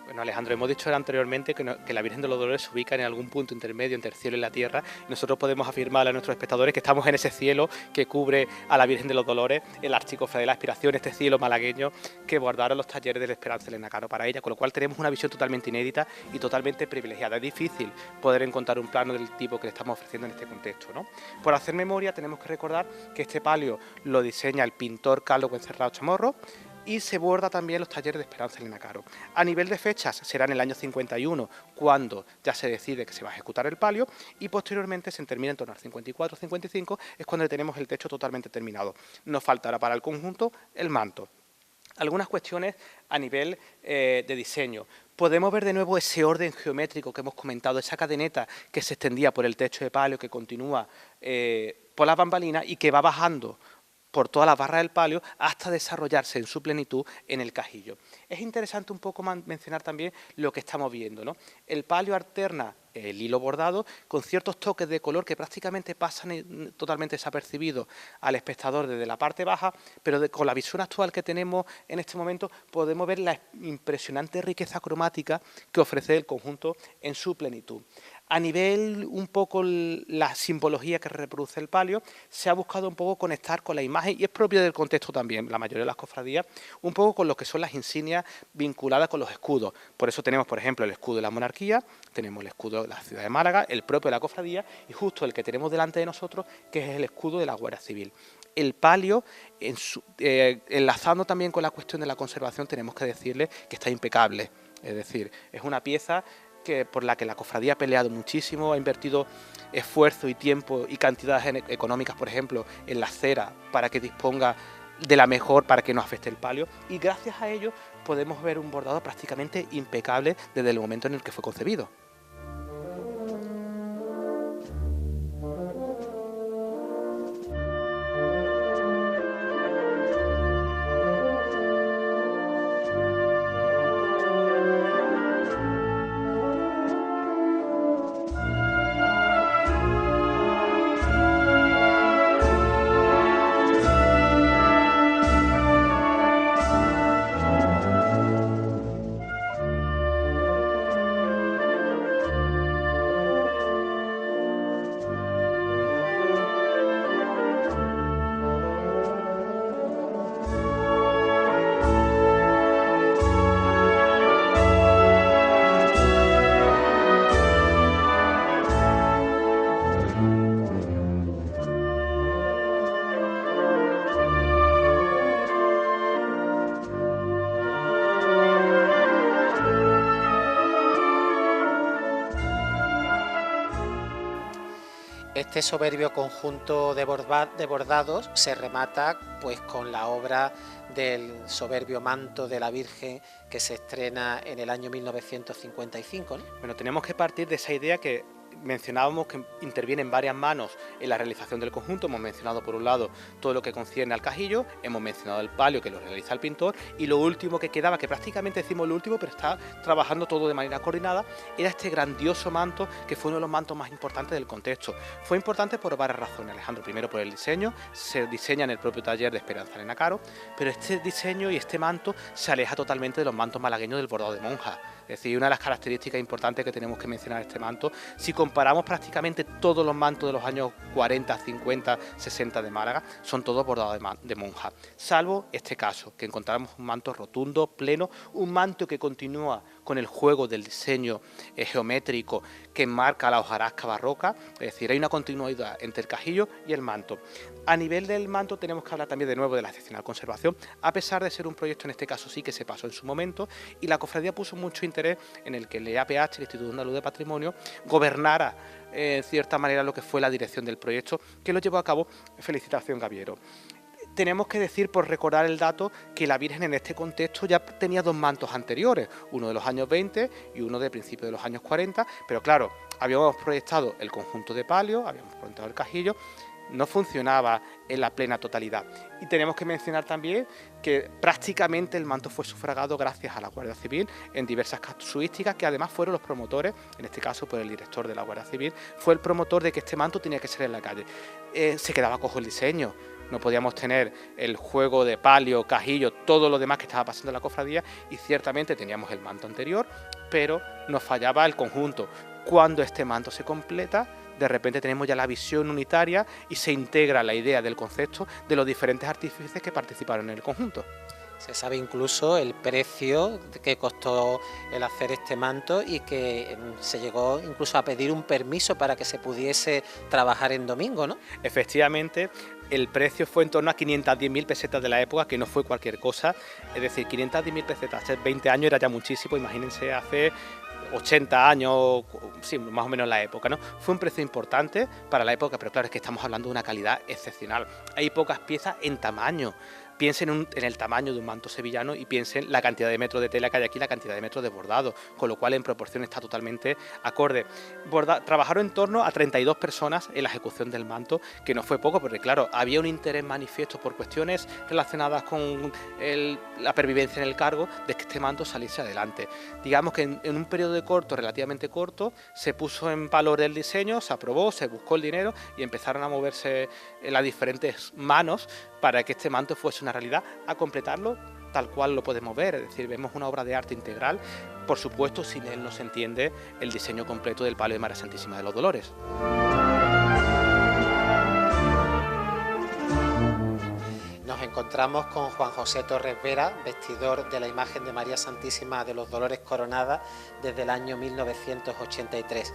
Bueno, Alejandro, hemos dicho anteriormente que la Virgen de los Dolores se ubica en algún punto intermedio entre el cielo y la tierra, y nosotros podemos afirmar a nuestros espectadores que estamos en ese cielo que cubre a la Virgen de los Dolores, el Archicofradía de la Expiración, este cielo malagueño que bordaron los talleres de la Esperanza Elena Caro para ella, con lo cual tenemos una visión totalmente inédita y totalmente privilegiada. Es difícil poder encontrar un plano del tipo que le estamos ofreciendo en este contexto, ¿no? Por hacer memoria, tenemos que recordar que este palio lo diseña el pintor Carlos Fuencerrada Chamorro, y se borda también los talleres de Esperanza Elena Caro. A nivel de fechas será en el año 51 cuando ya se decide que se va a ejecutar el palio, y posteriormente se termina en torno al 54-55, es cuando tenemos el techo totalmente terminado. Nos faltará para el conjunto el manto. Algunas cuestiones a nivel de diseño. Podemos ver de nuevo ese orden geométrico que hemos comentado, esa cadeneta que se extendía por el techo de palio, que continúa por las bambalinas y que va bajando por toda la barra del palio hasta desarrollarse en su plenitud en el cajillo. Es interesante un poco mencionar también lo que estamos viendo, ¿no? El palio alterna el hilo bordado con ciertos toques de color que prácticamente pasan totalmente desapercibidos al espectador desde la parte baja, pero con la visión actual que tenemos en este momento podemos ver la impresionante riqueza cromática que ofrece el conjunto en su plenitud. A nivel un poco la simbología que reproduce el palio, se ha buscado un poco conectar con la imagen, y es propio del contexto también, la mayoría de las cofradías, un poco con lo que son las insignias vinculadas con los escudos. Por eso tenemos, por ejemplo, el escudo de la monarquía, tenemos el escudo de la ciudad de Málaga, el propio de la cofradía, y justo el que tenemos delante de nosotros, que es el escudo de la Guardia Civil. El palio, enlazando también con la cuestión de la conservación, tenemos que decirle que está impecable. Es decir, es una pieza por la que la cofradía ha peleado muchísimo, ha invertido esfuerzo y tiempo y cantidades económicas, por ejemplo, en la cera, para que disponga de la mejor, para que no afecte el palio, y gracias a ello podemos ver un bordado prácticamente impecable desde el momento en el que fue concebido. Este soberbio conjunto de bordados se remata pues con la obra del soberbio manto de la Virgen que se estrena en el año 1955, ¿no? Bueno, tenemos que partir de esa idea que mencionábamos, que intervienen varias manos en la realización del conjunto. Hemos mencionado por un lado todo lo que concierne al cajillo, hemos mencionado el palio que lo realiza el pintor, y lo último que quedaba, que prácticamente decimos lo último, pero está trabajando todo de manera coordinada, era este grandioso manto que fue uno de los mantos más importantes del contexto. Fue importante por varias razones, Alejandro. Primero, por el diseño, se diseña en el propio taller de Esperanza Elena Caro, pero este diseño y este manto se aleja totalmente de los mantos malagueños del bordado de monja. Es decir, una de las características importantes que tenemos que mencionar este manto, si comparamos prácticamente todos los mantos de los años 40, 50, 60 de Málaga, son todos bordados de monja, salvo este caso, que encontramos un manto rotundo, pleno, un manto que continúa con el juego del diseño geométrico que enmarca la hojarasca barroca, es decir, hay una continuidad entre el cajillo y el manto. A nivel del manto tenemos que hablar también de nuevo de la excepcional conservación, a pesar de ser un proyecto en este caso sí que se pasó en su momento, y la cofradía puso mucho interés en el que el EAPH, el Instituto Andaluz de Patrimonio, gobernara en cierta manera lo que fue la dirección del proyecto, que lo llevó a cabo Felicitación Gaviero. Tenemos que decir, por recordar el dato, que la Virgen en este contexto ya tenía dos mantos anteriores, uno de los años 20 y uno de principios de los años 40, pero claro, habíamos proyectado el conjunto de palio, habíamos proyectado el cajillo, no funcionaba en la plena totalidad. Y tenemos que mencionar también que prácticamente el manto fue sufragado gracias a la Guardia Civil en diversas casuísticas, que además fueron los promotores, en este caso por el director de la Guardia Civil, fue el promotor de que este manto tenía que ser en la calle. Se quedaba cojo el diseño, no podíamos tener el juego de palio, cajillo, todo lo demás que estaba pasando en la cofradía, y ciertamente teníamos el manto anterior, pero nos fallaba el conjunto. Cuando este manto se completa, de repente tenemos ya la visión unitaria y se integra la idea del concepto de los diferentes artífices que participaron en el conjunto. Se sabe incluso el precio que costó el hacer este manto y que se llegó incluso a pedir un permiso para que se pudiese trabajar en domingo, ¿no? Efectivamente, el precio fue en torno a 510.000 pesetas de la época, que no fue cualquier cosa. Es decir, 510.000 pesetas hace 20 años era ya muchísimo, imagínense hace 80 años, sí, más o menos la época, ¿no? Fue un precio importante para la época, pero claro, es que estamos hablando de una calidad excepcional. Hay pocas piezas en tamaño. Piensen en el tamaño de un manto sevillano y piensen la cantidad de metros de tela que hay aquí, la cantidad de metros de bordado, con lo cual en proporción está totalmente acorde. Trabajaron en torno a 32 personas en la ejecución del manto, que no fue poco, porque claro, había un interés manifiesto por cuestiones relacionadas con la pervivencia en el cargo de que este manto saliese adelante. Digamos que en un periodo corto, relativamente corto, se puso en valor el diseño, se aprobó, se buscó el dinero y empezaron a moverse las diferentes manos para que este manto fuese una realidad, a completarlo tal cual lo podemos ver, es decir, vemos una obra de arte integral. Por supuesto, sin él no se entiende el diseño completo del palio de María Santísima de los Dolores. Nos encontramos con Juan José Torres Vera, vestidor de la imagen de María Santísima de los Dolores coronada desde el año 1983.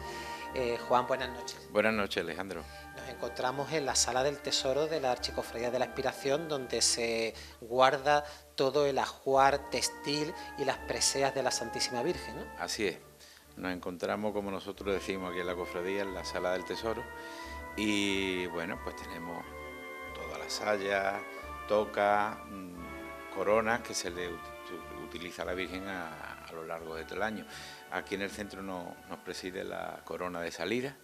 Juan, buenas noches. Buenas noches, Alejandro. Nos encontramos en la Sala del Tesoro de la Archicofradía de la Expiración, donde se guarda todo el ajuar textil y las preseas de la Santísima Virgen, ¿no? Así es. Nos encontramos, como nosotros decimos aquí en la cofradía, en la Sala del Tesoro, y bueno, pues tenemos todas las sayas, tocas, coronas que se le utiliza a la Virgen a lo largo de todo el año. Aquí en el centro nos preside la corona de salida,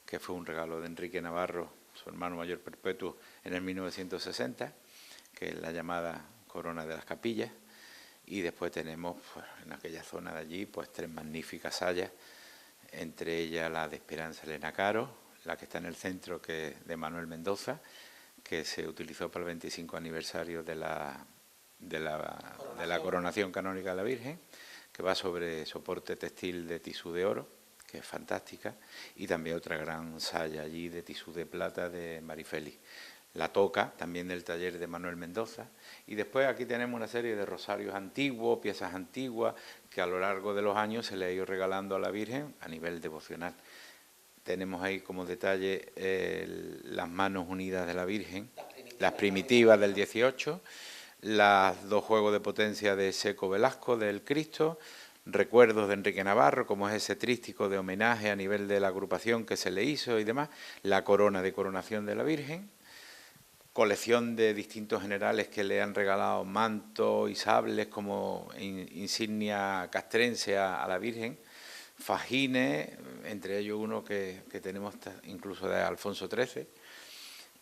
que fue un regalo de Enrique Navarro, su hermano mayor perpetuo, en el 1960, que es la llamada corona de las capillas. Y después tenemos, pues, en aquella zona de allí, pues 3 magníficas sayas, entre ellas la de Esperanza Elena Caro, la que está en el centro, que es de Manuel Mendoza, que se utilizó para el 25 aniversario de la coronación canónica de la Virgen, que va sobre soporte textil de tisú de oro, que es fantástica, y también otra gran saya allí de tisú de plata de Marifeli. La toca, también del taller de Manuel Mendoza, y después aquí tenemos una serie de rosarios antiguos, piezas antiguas, que a lo largo de los años se le ha ido regalando a la Virgen a nivel devocional. Tenemos ahí como detalle las manos unidas de la Virgen, las primitivas del 18, los 2 juegos de potencia de Seco Velasco del Cristo, recuerdos de Enrique Navarro, como es ese trístico de homenaje a nivel de la agrupación que se le hizo y demás, la corona de coronación de la Virgen, colección de distintos generales que le han regalado mantos y sables como insignia castrense a la Virgen, fajines, entre ellos uno que tenemos incluso de Alfonso XIII,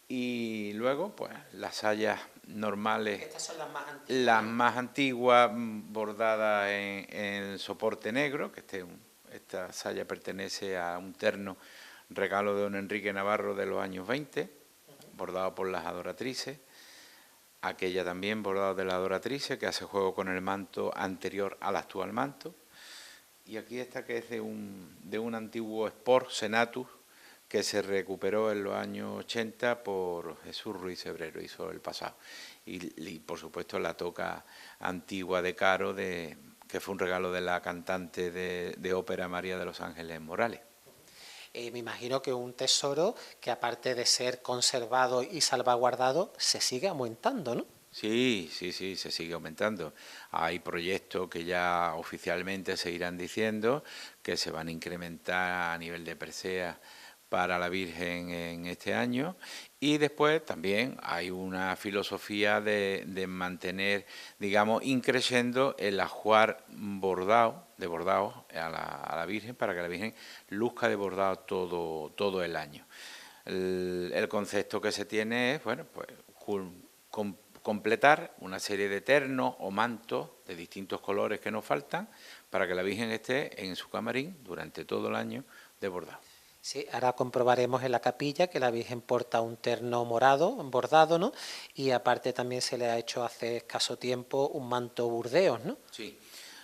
y luego pues las sayas normales. Estas son las más antiguas. Las más antiguas, bordadas en soporte negro, que esta saya pertenece a un terno regalo de don Enrique Navarro de los años 20, bordado por las adoratrices. Aquella también bordada de la adoratrice, que hace juego con el manto anterior al actual manto. Y aquí esta, que es de un antiguo Sport Senatus, que se recuperó en los años 80 por Jesús Ruiz Cebrero, hizo el pasado. Y por supuesto la toca antigua de Caro, que fue un regalo de la cantante de ópera María de los Ángeles Morales. Me imagino que un tesoro que, aparte de ser conservado y salvaguardado, se sigue aumentando, ¿no? Sí, se sigue aumentando. Hay proyectos que ya oficialmente se irán diciendo que se van a incrementar a nivel de presea para la Virgen en este año, y después también hay una filosofía de mantener, digamos, increciendo el ajuar bordado, de bordado a la Virgen, para que la Virgen luzca de bordado todo el año. El concepto que se tiene es, bueno, pues completar una serie de ternos o mantos de distintos colores que nos faltan para que la Virgen esté en su camarín durante todo el año de bordado. Sí, ahora comprobaremos en la capilla que la Virgen porta un terno morado, bordado, ¿no? Y aparte también se le ha hecho hace escaso tiempo un manto burdeos, ¿no? Sí,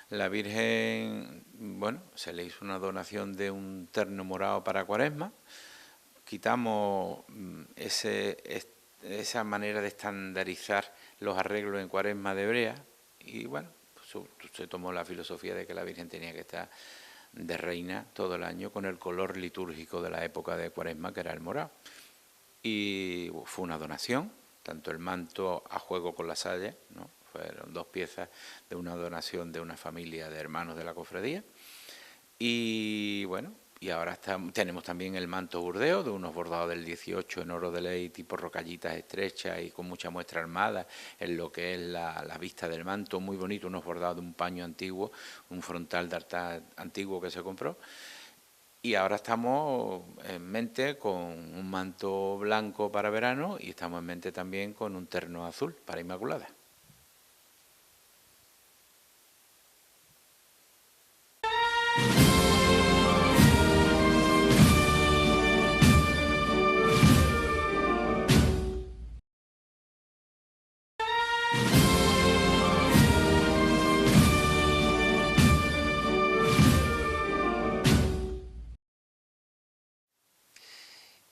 la Virgen, bueno, se le hizo una donación de un terno morado para Cuaresma. Quitamos esa manera de estandarizar los arreglos en Cuaresma de brea, y bueno, pues se tomó la filosofía de que la Virgen tenía que estar de reina todo el año con el color litúrgico de la época de Cuaresma, que era el morado. Y fue una donación, tanto el manto a juego con la saya, ¿no? Fueron 2 piezas de una donación de una familia de hermanos de la cofradía. Y bueno, y ahora tenemos también el manto burdeo, de unos bordados del 18 en oro de ley, tipo rocallitas estrechas y con mucha muestra armada, en lo que es la vista del manto, muy bonito, unos bordados de un paño antiguo, un frontal de altar antiguo que se compró. Y ahora estamos en mente con un manto blanco para verano, y estamos en mente también con un terno azul para Inmaculada.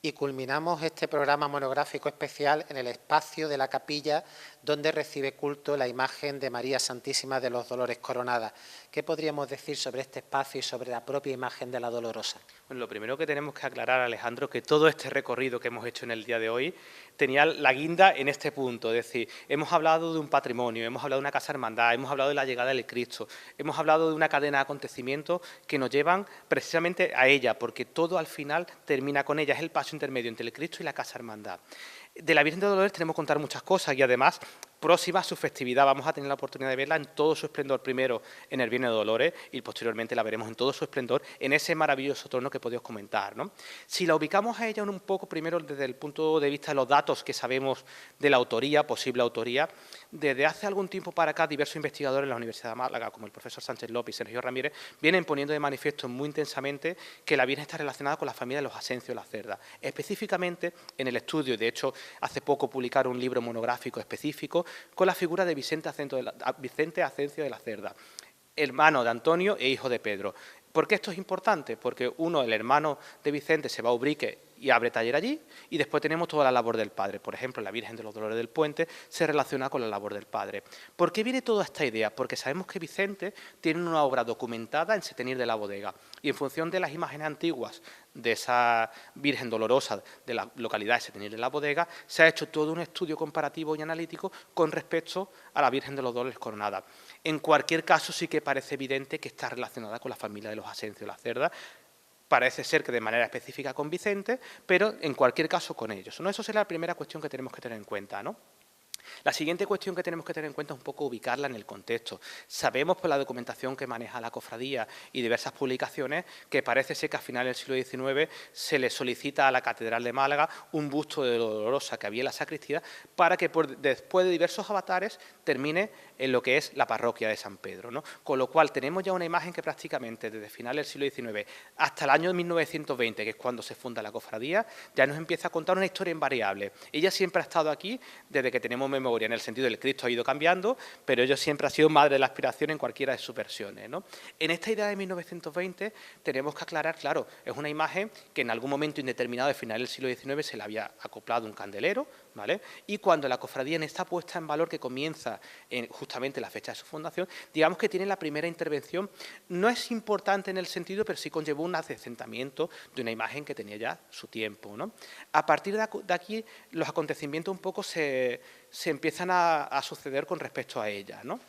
Y culminamos este programa monográfico especial en el espacio de la capilla donde recibe culto la imagen de María Santísima de los Dolores Coronada, ¿Qué podríamos decir sobre este espacio y sobre la propia imagen de la Dolorosa? Bueno, lo primero que tenemos que aclarar, Alejandro, que todo este recorrido que hemos hecho en el día de hoy tenía la guinda en este punto, es decir, hemos hablado de un patrimonio, hemos hablado de una casa hermandad, hemos hablado de la llegada del Cristo, hemos hablado de una cadena de acontecimientos que nos llevan precisamente a ella, porque todo al final termina con ella, es el paso intermedio entre el Cristo y la casa hermandad. De la Virgen de Dolores tenemos que contar muchas cosas y además, próxima a su festividad, vamos a tener la oportunidad de verla en todo su esplendor, primero en el Viernes de Dolores y posteriormente la veremos en todo su esplendor en ese maravilloso trono que podéis comentar, ¿no? Si la ubicamos a ella un poco primero desde el punto de vista de los datos que sabemos de la autoría, posible autoría, desde hace algún tiempo para acá diversos investigadores en la Universidad de Málaga, como el profesor Sánchez López y Sergio Ramírez, vienen poniendo de manifiesto muy intensamente que la Virgen está relacionada con la familia de los Asencio de la Cerda. Específicamente en el estudio, de hecho, hace poco publicaron un libro monográfico específico con la figura de Vicente Asencio de la Cerda, hermano de Antonio e hijo de Pedro. ¿Por qué esto es importante? Porque el hermano de Vicente, se va a Ubrique y abre taller allí, y después tenemos toda la labor del padre. Por ejemplo, la Virgen de los Dolores del Puente se relaciona con la labor del padre. ¿Por qué viene toda esta idea? Porque sabemos que Vicente tiene una obra documentada en Setenir de la Bodega, y en función de las imágenes antiguas de esa Virgen Dolorosa de la localidad de Setenir de la Bodega, se ha hecho todo un estudio comparativo y analítico con respecto a la Virgen de los Dolores Coronada. En cualquier caso, sí que parece evidente que está relacionada con la familia de los Asencio de la Cerda. Parece ser que de manera específica con Vicente, pero en cualquier caso con ellos, ¿no? Eso será la primera cuestión que tenemos que tener en cuenta, ¿no? La siguiente cuestión que tenemos que tener en cuenta es un poco ubicarla en el contexto. Sabemos por la documentación que maneja la cofradía y diversas publicaciones que parece ser que a finales del siglo XIX se le solicita a la Catedral de Málaga un busto de Dolorosa que había en la sacristía para que después de diversos avatares termine en lo que es la parroquia de San Pedro, ¿no? Con lo cual tenemos ya una imagen que prácticamente desde finales del siglo XIX hasta el año 1920, que es cuando se funda la cofradía, ya nos empieza a contar una historia invariable. Ella siempre ha estado aquí desde que tenemos memoria, en el sentido del Cristo ha ido cambiando, pero ella siempre ha sido madre de la aspiración en cualquiera de sus versiones, ¿no? En esta idea de 1920 tenemos que aclarar, claro, es una imagen que en algún momento indeterminado de final del siglo XIX se le había acoplado un candelero, ¿vale? Y cuando la cofradía en esta puesta en valor que comienza en justamente la fecha de su fundación, digamos que tiene la primera intervención, no es importante en el sentido, pero sí conllevó un acrecentamiento de una imagen que tenía ya su tiempo, ¿no? A partir de aquí los acontecimientos un poco se empiezan a suceder con respecto a ella, ¿no?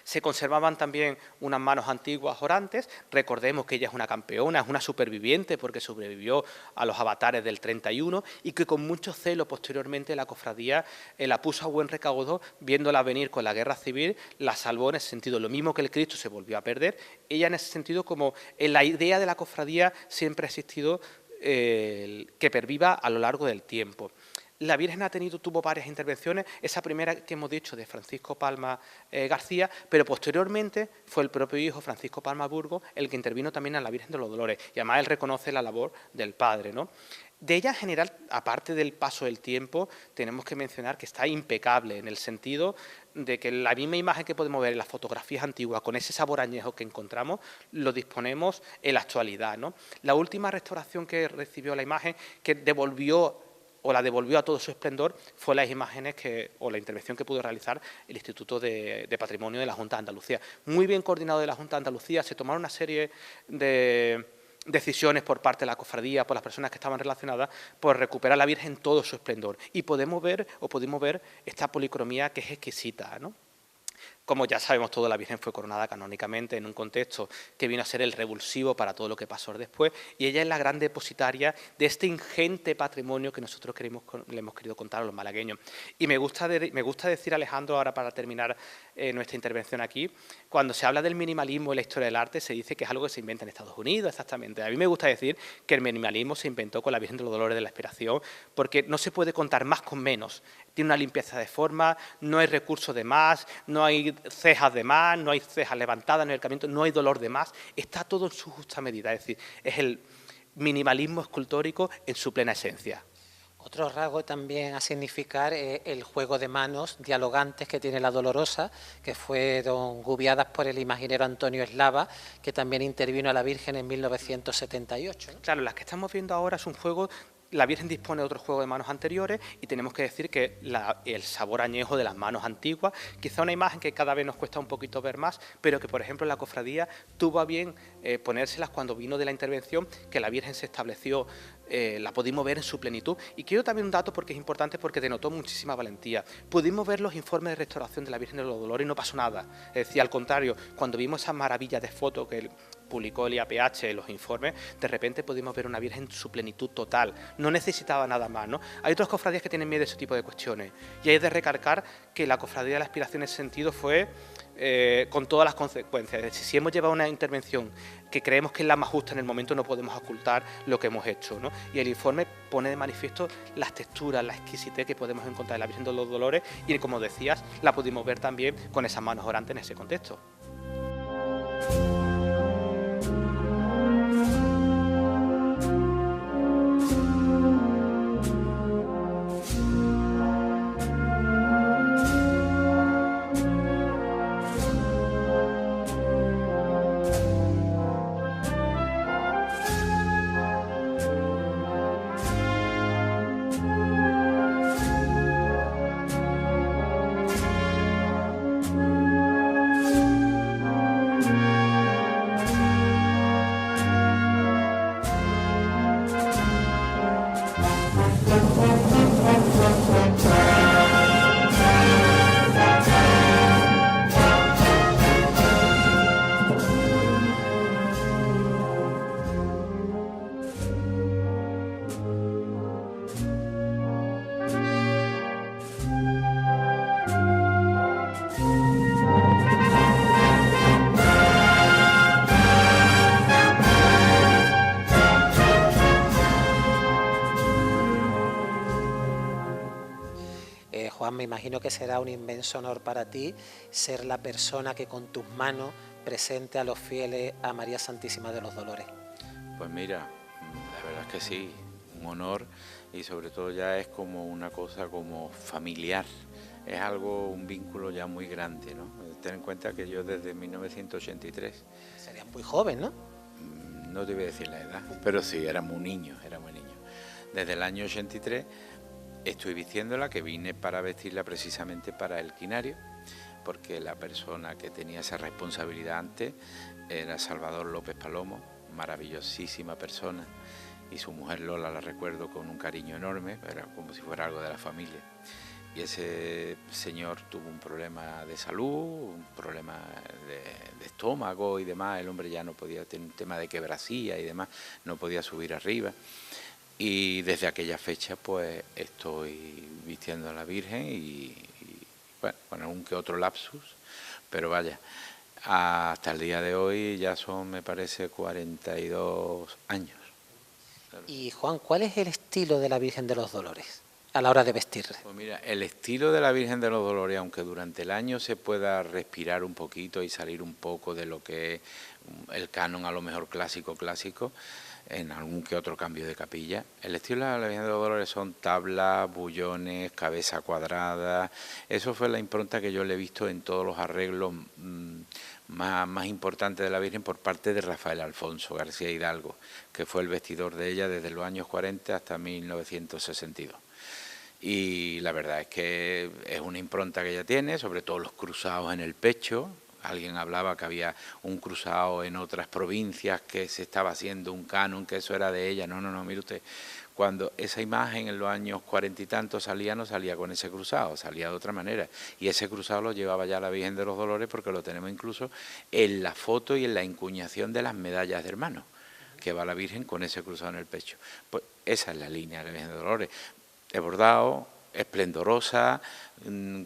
Se conservaban también unas manos antiguas orantes. Recordemos que ella es una campeona, es una superviviente porque sobrevivió a los avatares del 31 y que con mucho celo posteriormente la cofradía la puso a buen recaudo, viéndola venir con la guerra civil, la salvó en ese sentido. Lo mismo que el Cristo se volvió a perder, ella en ese sentido, como en la idea de la cofradía siempre ha existido que perviva a lo largo del tiempo. La Virgen tuvo varias intervenciones, esa primera que hemos dicho de Francisco Palma García, pero posteriormente fue el propio hijo Francisco Palma Burgos el que intervino también a la Virgen de los Dolores, y además él reconoce la labor del padre, ¿no? De ella en general, aparte del paso del tiempo, tenemos que mencionar que está impecable en el sentido de que la misma imagen que podemos ver en las fotografías antiguas, con ese sabor añejo que encontramos, lo disponemos en la actualidad, ¿no? La última restauración que recibió la imagen, que la devolvió a todo su esplendor, fue las imágenes o la intervención que pudo realizar el Instituto de Patrimonio de la Junta de Andalucía. Muy bien coordinado de la Junta de Andalucía, se tomaron una serie de decisiones por parte de la cofradía, por las personas que estaban relacionadas, por recuperar a la Virgen en todo su esplendor. Y pudimos ver esta policromía que es exquisita, ¿no? Como ya sabemos todo, la Virgen fue coronada canónicamente en un contexto que vino a ser el revulsivo para todo lo que pasó después, y ella es la gran depositaria de este ingente patrimonio que nosotros le hemos querido contar a los malagueños. Y me gusta decir, Alejandro, ahora para terminar nuestra intervención aquí, cuando se habla del minimalismo en la historia del arte, se dice que es algo que se inventa en Estados Unidos, exactamente. A mí me gusta decir que el minimalismo se inventó con la Virgen de los Dolores de la Expiración, porque no se puede contar más con menos. Tiene una limpieza de forma, no hay recursos de más, no hay cejas de más, no hay cejas levantadas, no hay encaramiento, no hay dolor de más, está todo en su justa medida, es decir, es el minimalismo escultórico en su plena esencia. Otro rasgo también a significar es el juego de manos dialogantes que tiene la Dolorosa, que fueron guiadas por el imaginero Antonio Eslava, que también intervino a la Virgen en 1978, ¿no? Claro, las que estamos viendo ahora es un juego La Virgen dispone de otro juego de manos anteriores y tenemos que decir que el sabor añejo de las manos antiguas, quizá una imagen que cada vez nos cuesta un poquito ver más, pero que por ejemplo en la cofradía tuvo a bien ponérselas cuando vino de la intervención, que la Virgen se estableció, la pudimos ver en su plenitud. Y quiero también un dato porque es importante, porque denotó muchísima valentía. Pudimos ver los informes de restauración de la Virgen de los Dolores y no pasó nada. Es decir, al contrario, cuando vimos esas maravillas de fotos que publicó el IAPH en los informes, de repente pudimos ver una Virgen en su plenitud total, no necesitaba nada más, ¿no? Hay otras cofradías que tienen miedo de ese tipo de cuestiones, y hay de recalcar que la cofradía de la Aspiración en ese sentido fue con todas las consecuencias. Es decir, si hemos llevado una intervención que creemos que es la más justa en el momento, no podemos ocultar lo que hemos hecho, ¿no? Y el informe pone de manifiesto las texturas, la exquisitez que podemos encontrar en la Virgen de los Dolores, y como decías, la pudimos ver también con esas manos orantes en ese contexto. Juan, me imagino que será un inmenso honor para ti ser la persona que con tus manos presente a los fieles a María Santísima de los Dolores. Pues mira, la verdad es que sí, un honor, y sobre todo ya es como una cosa como familiar, es algo, un vínculo ya muy grande, ¿no? Ten en cuenta que yo desde 1983... Serías muy joven, ¿no? No te voy a decir la edad, pero sí, era muy niño. Desde el año 83 estoy vistiéndola, que vine para vestirla precisamente para el quinario, porque la persona que tenía esa responsabilidad antes era Salvador López Palomo, maravillosísima persona, y su mujer Lola la recuerdo con un cariño enorme, era como si fuera algo de la familia. Y ese señor tuvo un problema de salud, un problema de estómago y demás, el hombre ya no podía, tener un tema de quebrasía y demás, no podía subir arriba. Y desde aquella fecha pues estoy vistiendo a la Virgen y bueno, un que otro lapsus, pero vaya, hasta el día de hoy ya son, me parece, 42 años. Y Juan, ¿cuál es el estilo de la Virgen de los Dolores a la hora de vestirla? Pues mira, el estilo de la Virgen de los Dolores, aunque durante el año se pueda respirar un poquito y salir un poco de lo que es el canon a lo mejor clásico, en algún que otro cambio de capilla, el estilo de la Virgen de los Dolores son tablas, bullones, cabeza cuadrada. Eso fue la impronta que yo le he visto en todos los arreglos más importantes de la Virgen por parte de Rafael Alfonso García Hidalgo, que fue el vestidor de ella desde los años 40 hasta 1962. Y la verdad es que es una impronta que ella tiene, sobre todo los cruzados en el pecho. Alguien hablaba que había un cruzado en otras provincias, que se estaba haciendo un canon, que eso era de ella. No, mire usted, cuando esa imagen en los años 40 y tantos salía, no salía con ese cruzado, salía de otra manera. Y ese cruzado lo llevaba ya la Virgen de los Dolores, porque lo tenemos incluso en la foto y en la encuñación de las medallas de hermanos, que va la Virgen con ese cruzado en el pecho. Pues esa es la línea de la Virgen de los Dolores. Es bordado, esplendorosa,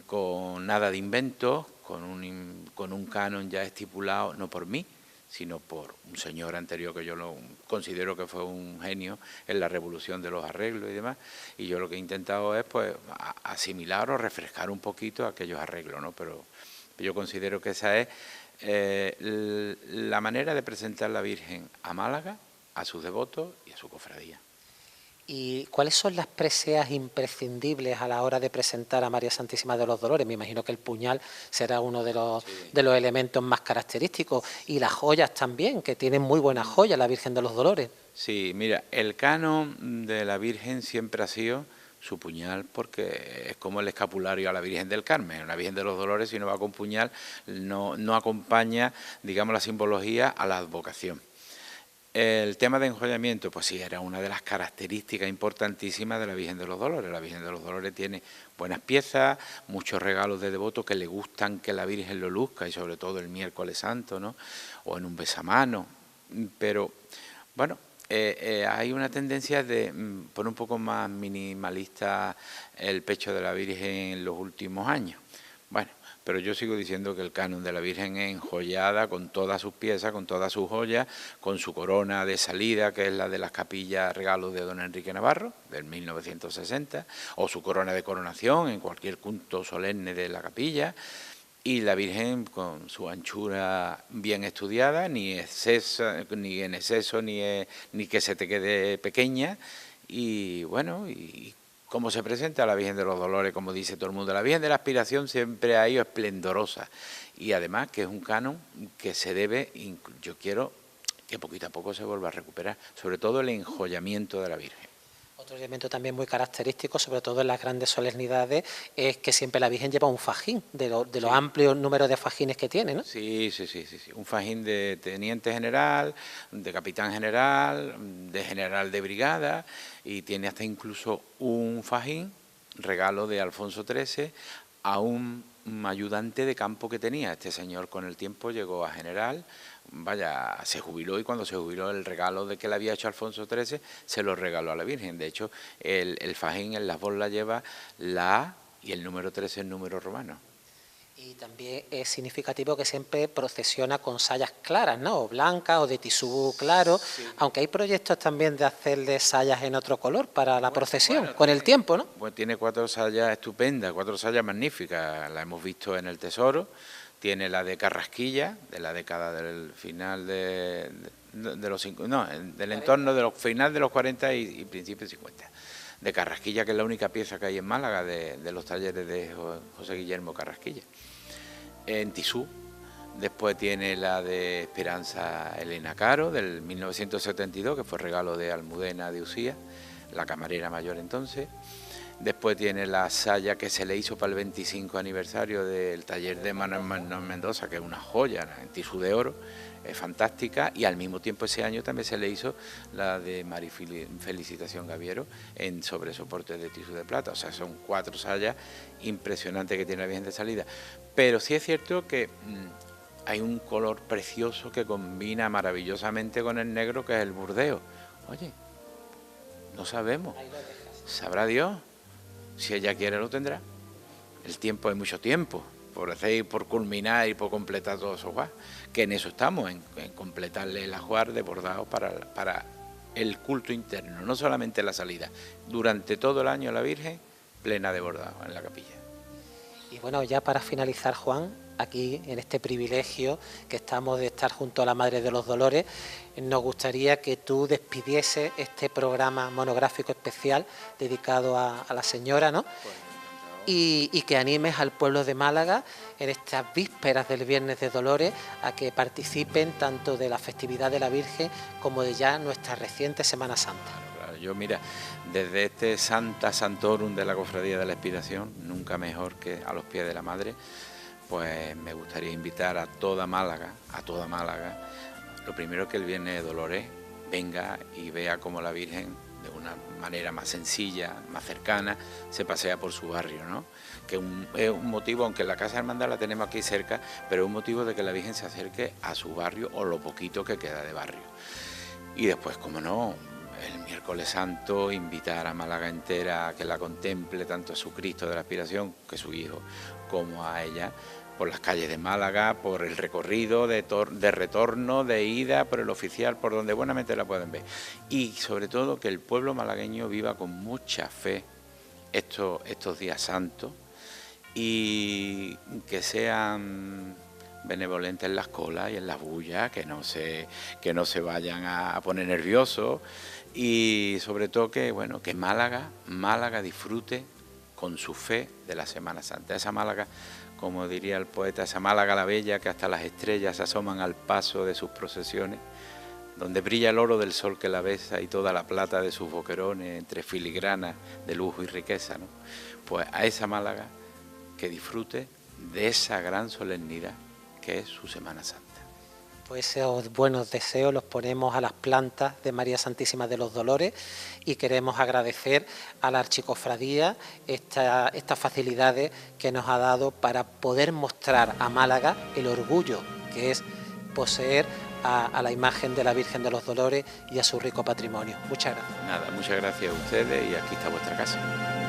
con nada de inventos, con un canon ya estipulado, no por mí, sino por un señor anterior que yo lo considero que fue un genio en la revolución de los arreglos y demás, y yo lo que he intentado es pues asimilar o refrescar un poquito aquellos arreglos, ¿no? Pero yo considero que esa es la manera de presentar la Virgen a Málaga, a sus devotos y a su cofradía. ¿Y cuáles son las preseas imprescindibles a la hora de presentar a María Santísima de los Dolores? Me imagino que el puñal será uno de los elementos más característicos, y las joyas también, que tienen muy buenas joyas la Virgen de los Dolores. Sí, mira, el canon de la Virgen siempre ha sido su puñal, porque es como el escapulario a la Virgen del Carmen. La Virgen de los Dolores, si no va con puñal, no acompaña, digamos, la simbología a la advocación. El tema de enjollamiento, pues sí, era una de las características importantísimas de la Virgen de los Dolores. La Virgen de los Dolores tiene buenas piezas, muchos regalos de devotos que le gustan que la Virgen lo luzca, y sobre todo el miércoles santo, ¿no? O en un besamano. Pero, bueno, hay una tendencia de poner un poco más minimalista el pecho de la Virgen en los últimos años. Bueno, pero yo sigo diciendo que el canon de la Virgen es enjollada con todas sus piezas, con todas sus joyas, con su corona de salida, que es la de las capillas regalos de don Enrique Navarro, del 1960, o su corona de coronación en cualquier culto solemne de la capilla, y la Virgen con su anchura bien estudiada, ni en exceso, ni que se te quede pequeña, y bueno, y cómo se presenta la Virgen de los Dolores, como dice todo el mundo. La Virgen de la Aspiración siempre ha ido esplendorosa, y además que es un canon que se debe, yo quiero que poquito a poco se vuelva a recuperar, sobre todo el enjollamiento de la Virgen. Otro elemento también muy característico, sobre todo en las grandes solemnidades, es que siempre la Virgen lleva un fajín, de los amplios números de fajines que tiene, ¿no? Sí. Un fajín de teniente general, de capitán general, de general de brigada, y tiene hasta incluso un fajín, regalo de Alfonso XIII, a un ayudante de campo que tenía. Este señor con el tiempo llegó a general, vaya, se jubiló, y cuando se jubiló el regalo de que le había hecho Alfonso XIII se lo regaló a la Virgen. De hecho, el fajín en las borlas lleva la A y el número 13 el número romano. Y también es significativo que siempre procesiona con sayas claras, ¿no? O blancas o de tisú claro, sí. Aunque hay proyectos también de hacerle sayas en otro color para la procesión, con el tiempo, ¿no? Pues tiene 4 sayas estupendas, 4 sayas magníficas, la hemos visto en el Tesoro. Tiene la de Carrasquilla, de la década del final de los... No, del entorno de los final de los 40 y principios de 50. De Carrasquilla, que es la única pieza que hay en Málaga de los talleres de José Guillermo Carrasquilla. En tisú. Después tiene la de Esperanza Elena Caro, del 1972, que fue regalo de Almudena de Usía, la camarera mayor entonces. Después tiene la saya que se le hizo para el 25 aniversario del taller de Manuel Mendoza, que es una joya en tisú de oro, es fantástica, y al mismo tiempo ese año también se le hizo la de Felicitación Gaviero sobre soporte de tisú de plata. O sea, son 4 sayas impresionantes que tiene la Virgen de salida. Pero sí es cierto que hay un color precioso que combina maravillosamente con el negro, que es el burdeo. Oye, no sabemos, sabrá Dios. Si ella quiere lo tendrá. El tiempo es mucho tiempo por hacer, por culminar y por completar todo eso, que en eso estamos, en completarle el ajuar de bordados para el culto interno, no solamente la salida. Durante todo el año la Virgen plena de bordados en la capilla. Y bueno, ya para finalizar, Juan, aquí en este privilegio que estamos de estar junto a la Madre de los Dolores, nos gustaría que tú despidieses este programa monográfico especial dedicado a la señora, ¿no? Pues, y que animes al pueblo de Málaga en estas vísperas del Viernes de Dolores a que participen tanto de la festividad de la Virgen como de ya nuestra reciente Semana Santa. Claro, yo mira, desde este Santa Santorum de la Cofradía de la Expiración, nunca mejor que a los pies de la Madre, pues me gustaría invitar a toda Málaga, lo primero que el Viernes de Dolores venga y vea cómo la Virgen, de una manera más sencilla, más cercana, se pasea por su barrio, ¿no? Que es un motivo, aunque la Casa de Hermandad la tenemos aquí cerca, pero es un motivo de que la Virgen se acerque a su barrio o lo poquito que queda de barrio. Y después, como no, el miércoles santo, invitar a Málaga entera a que la contemple, tanto a su Cristo de la Aspiración, que es su hijo, como a ella, por las calles de Málaga, por el recorrido de retorno, de ida, por el oficial, por donde buenamente la pueden ver. Y sobre todo que el pueblo malagueño viva con mucha fe estos días santos, y que sean benevolentes en las colas y en las bullas, que no se vayan a poner nerviosos, y sobre todo que, bueno, que Málaga disfrute con su fe de la Semana Santa. Esa Málaga, como diría el poeta, esa Málaga la bella que hasta las estrellas se asoman al paso de sus procesiones, donde brilla el oro del sol que la besa y toda la plata de sus boquerones entre filigranas de lujo y riqueza, ¿no? Pues a esa Málaga que disfrute de esa gran solemnidad que es su Semana Santa. Pues esos buenos deseos los ponemos a las plantas de María Santísima de los Dolores y queremos agradecer a la Archicofradía estas facilidades que nos ha dado para poder mostrar a Málaga el orgullo que es poseer a la imagen de la Virgen de los Dolores y a su rico patrimonio. Muchas gracias. Nada, muchas gracias a ustedes y aquí está vuestra casa.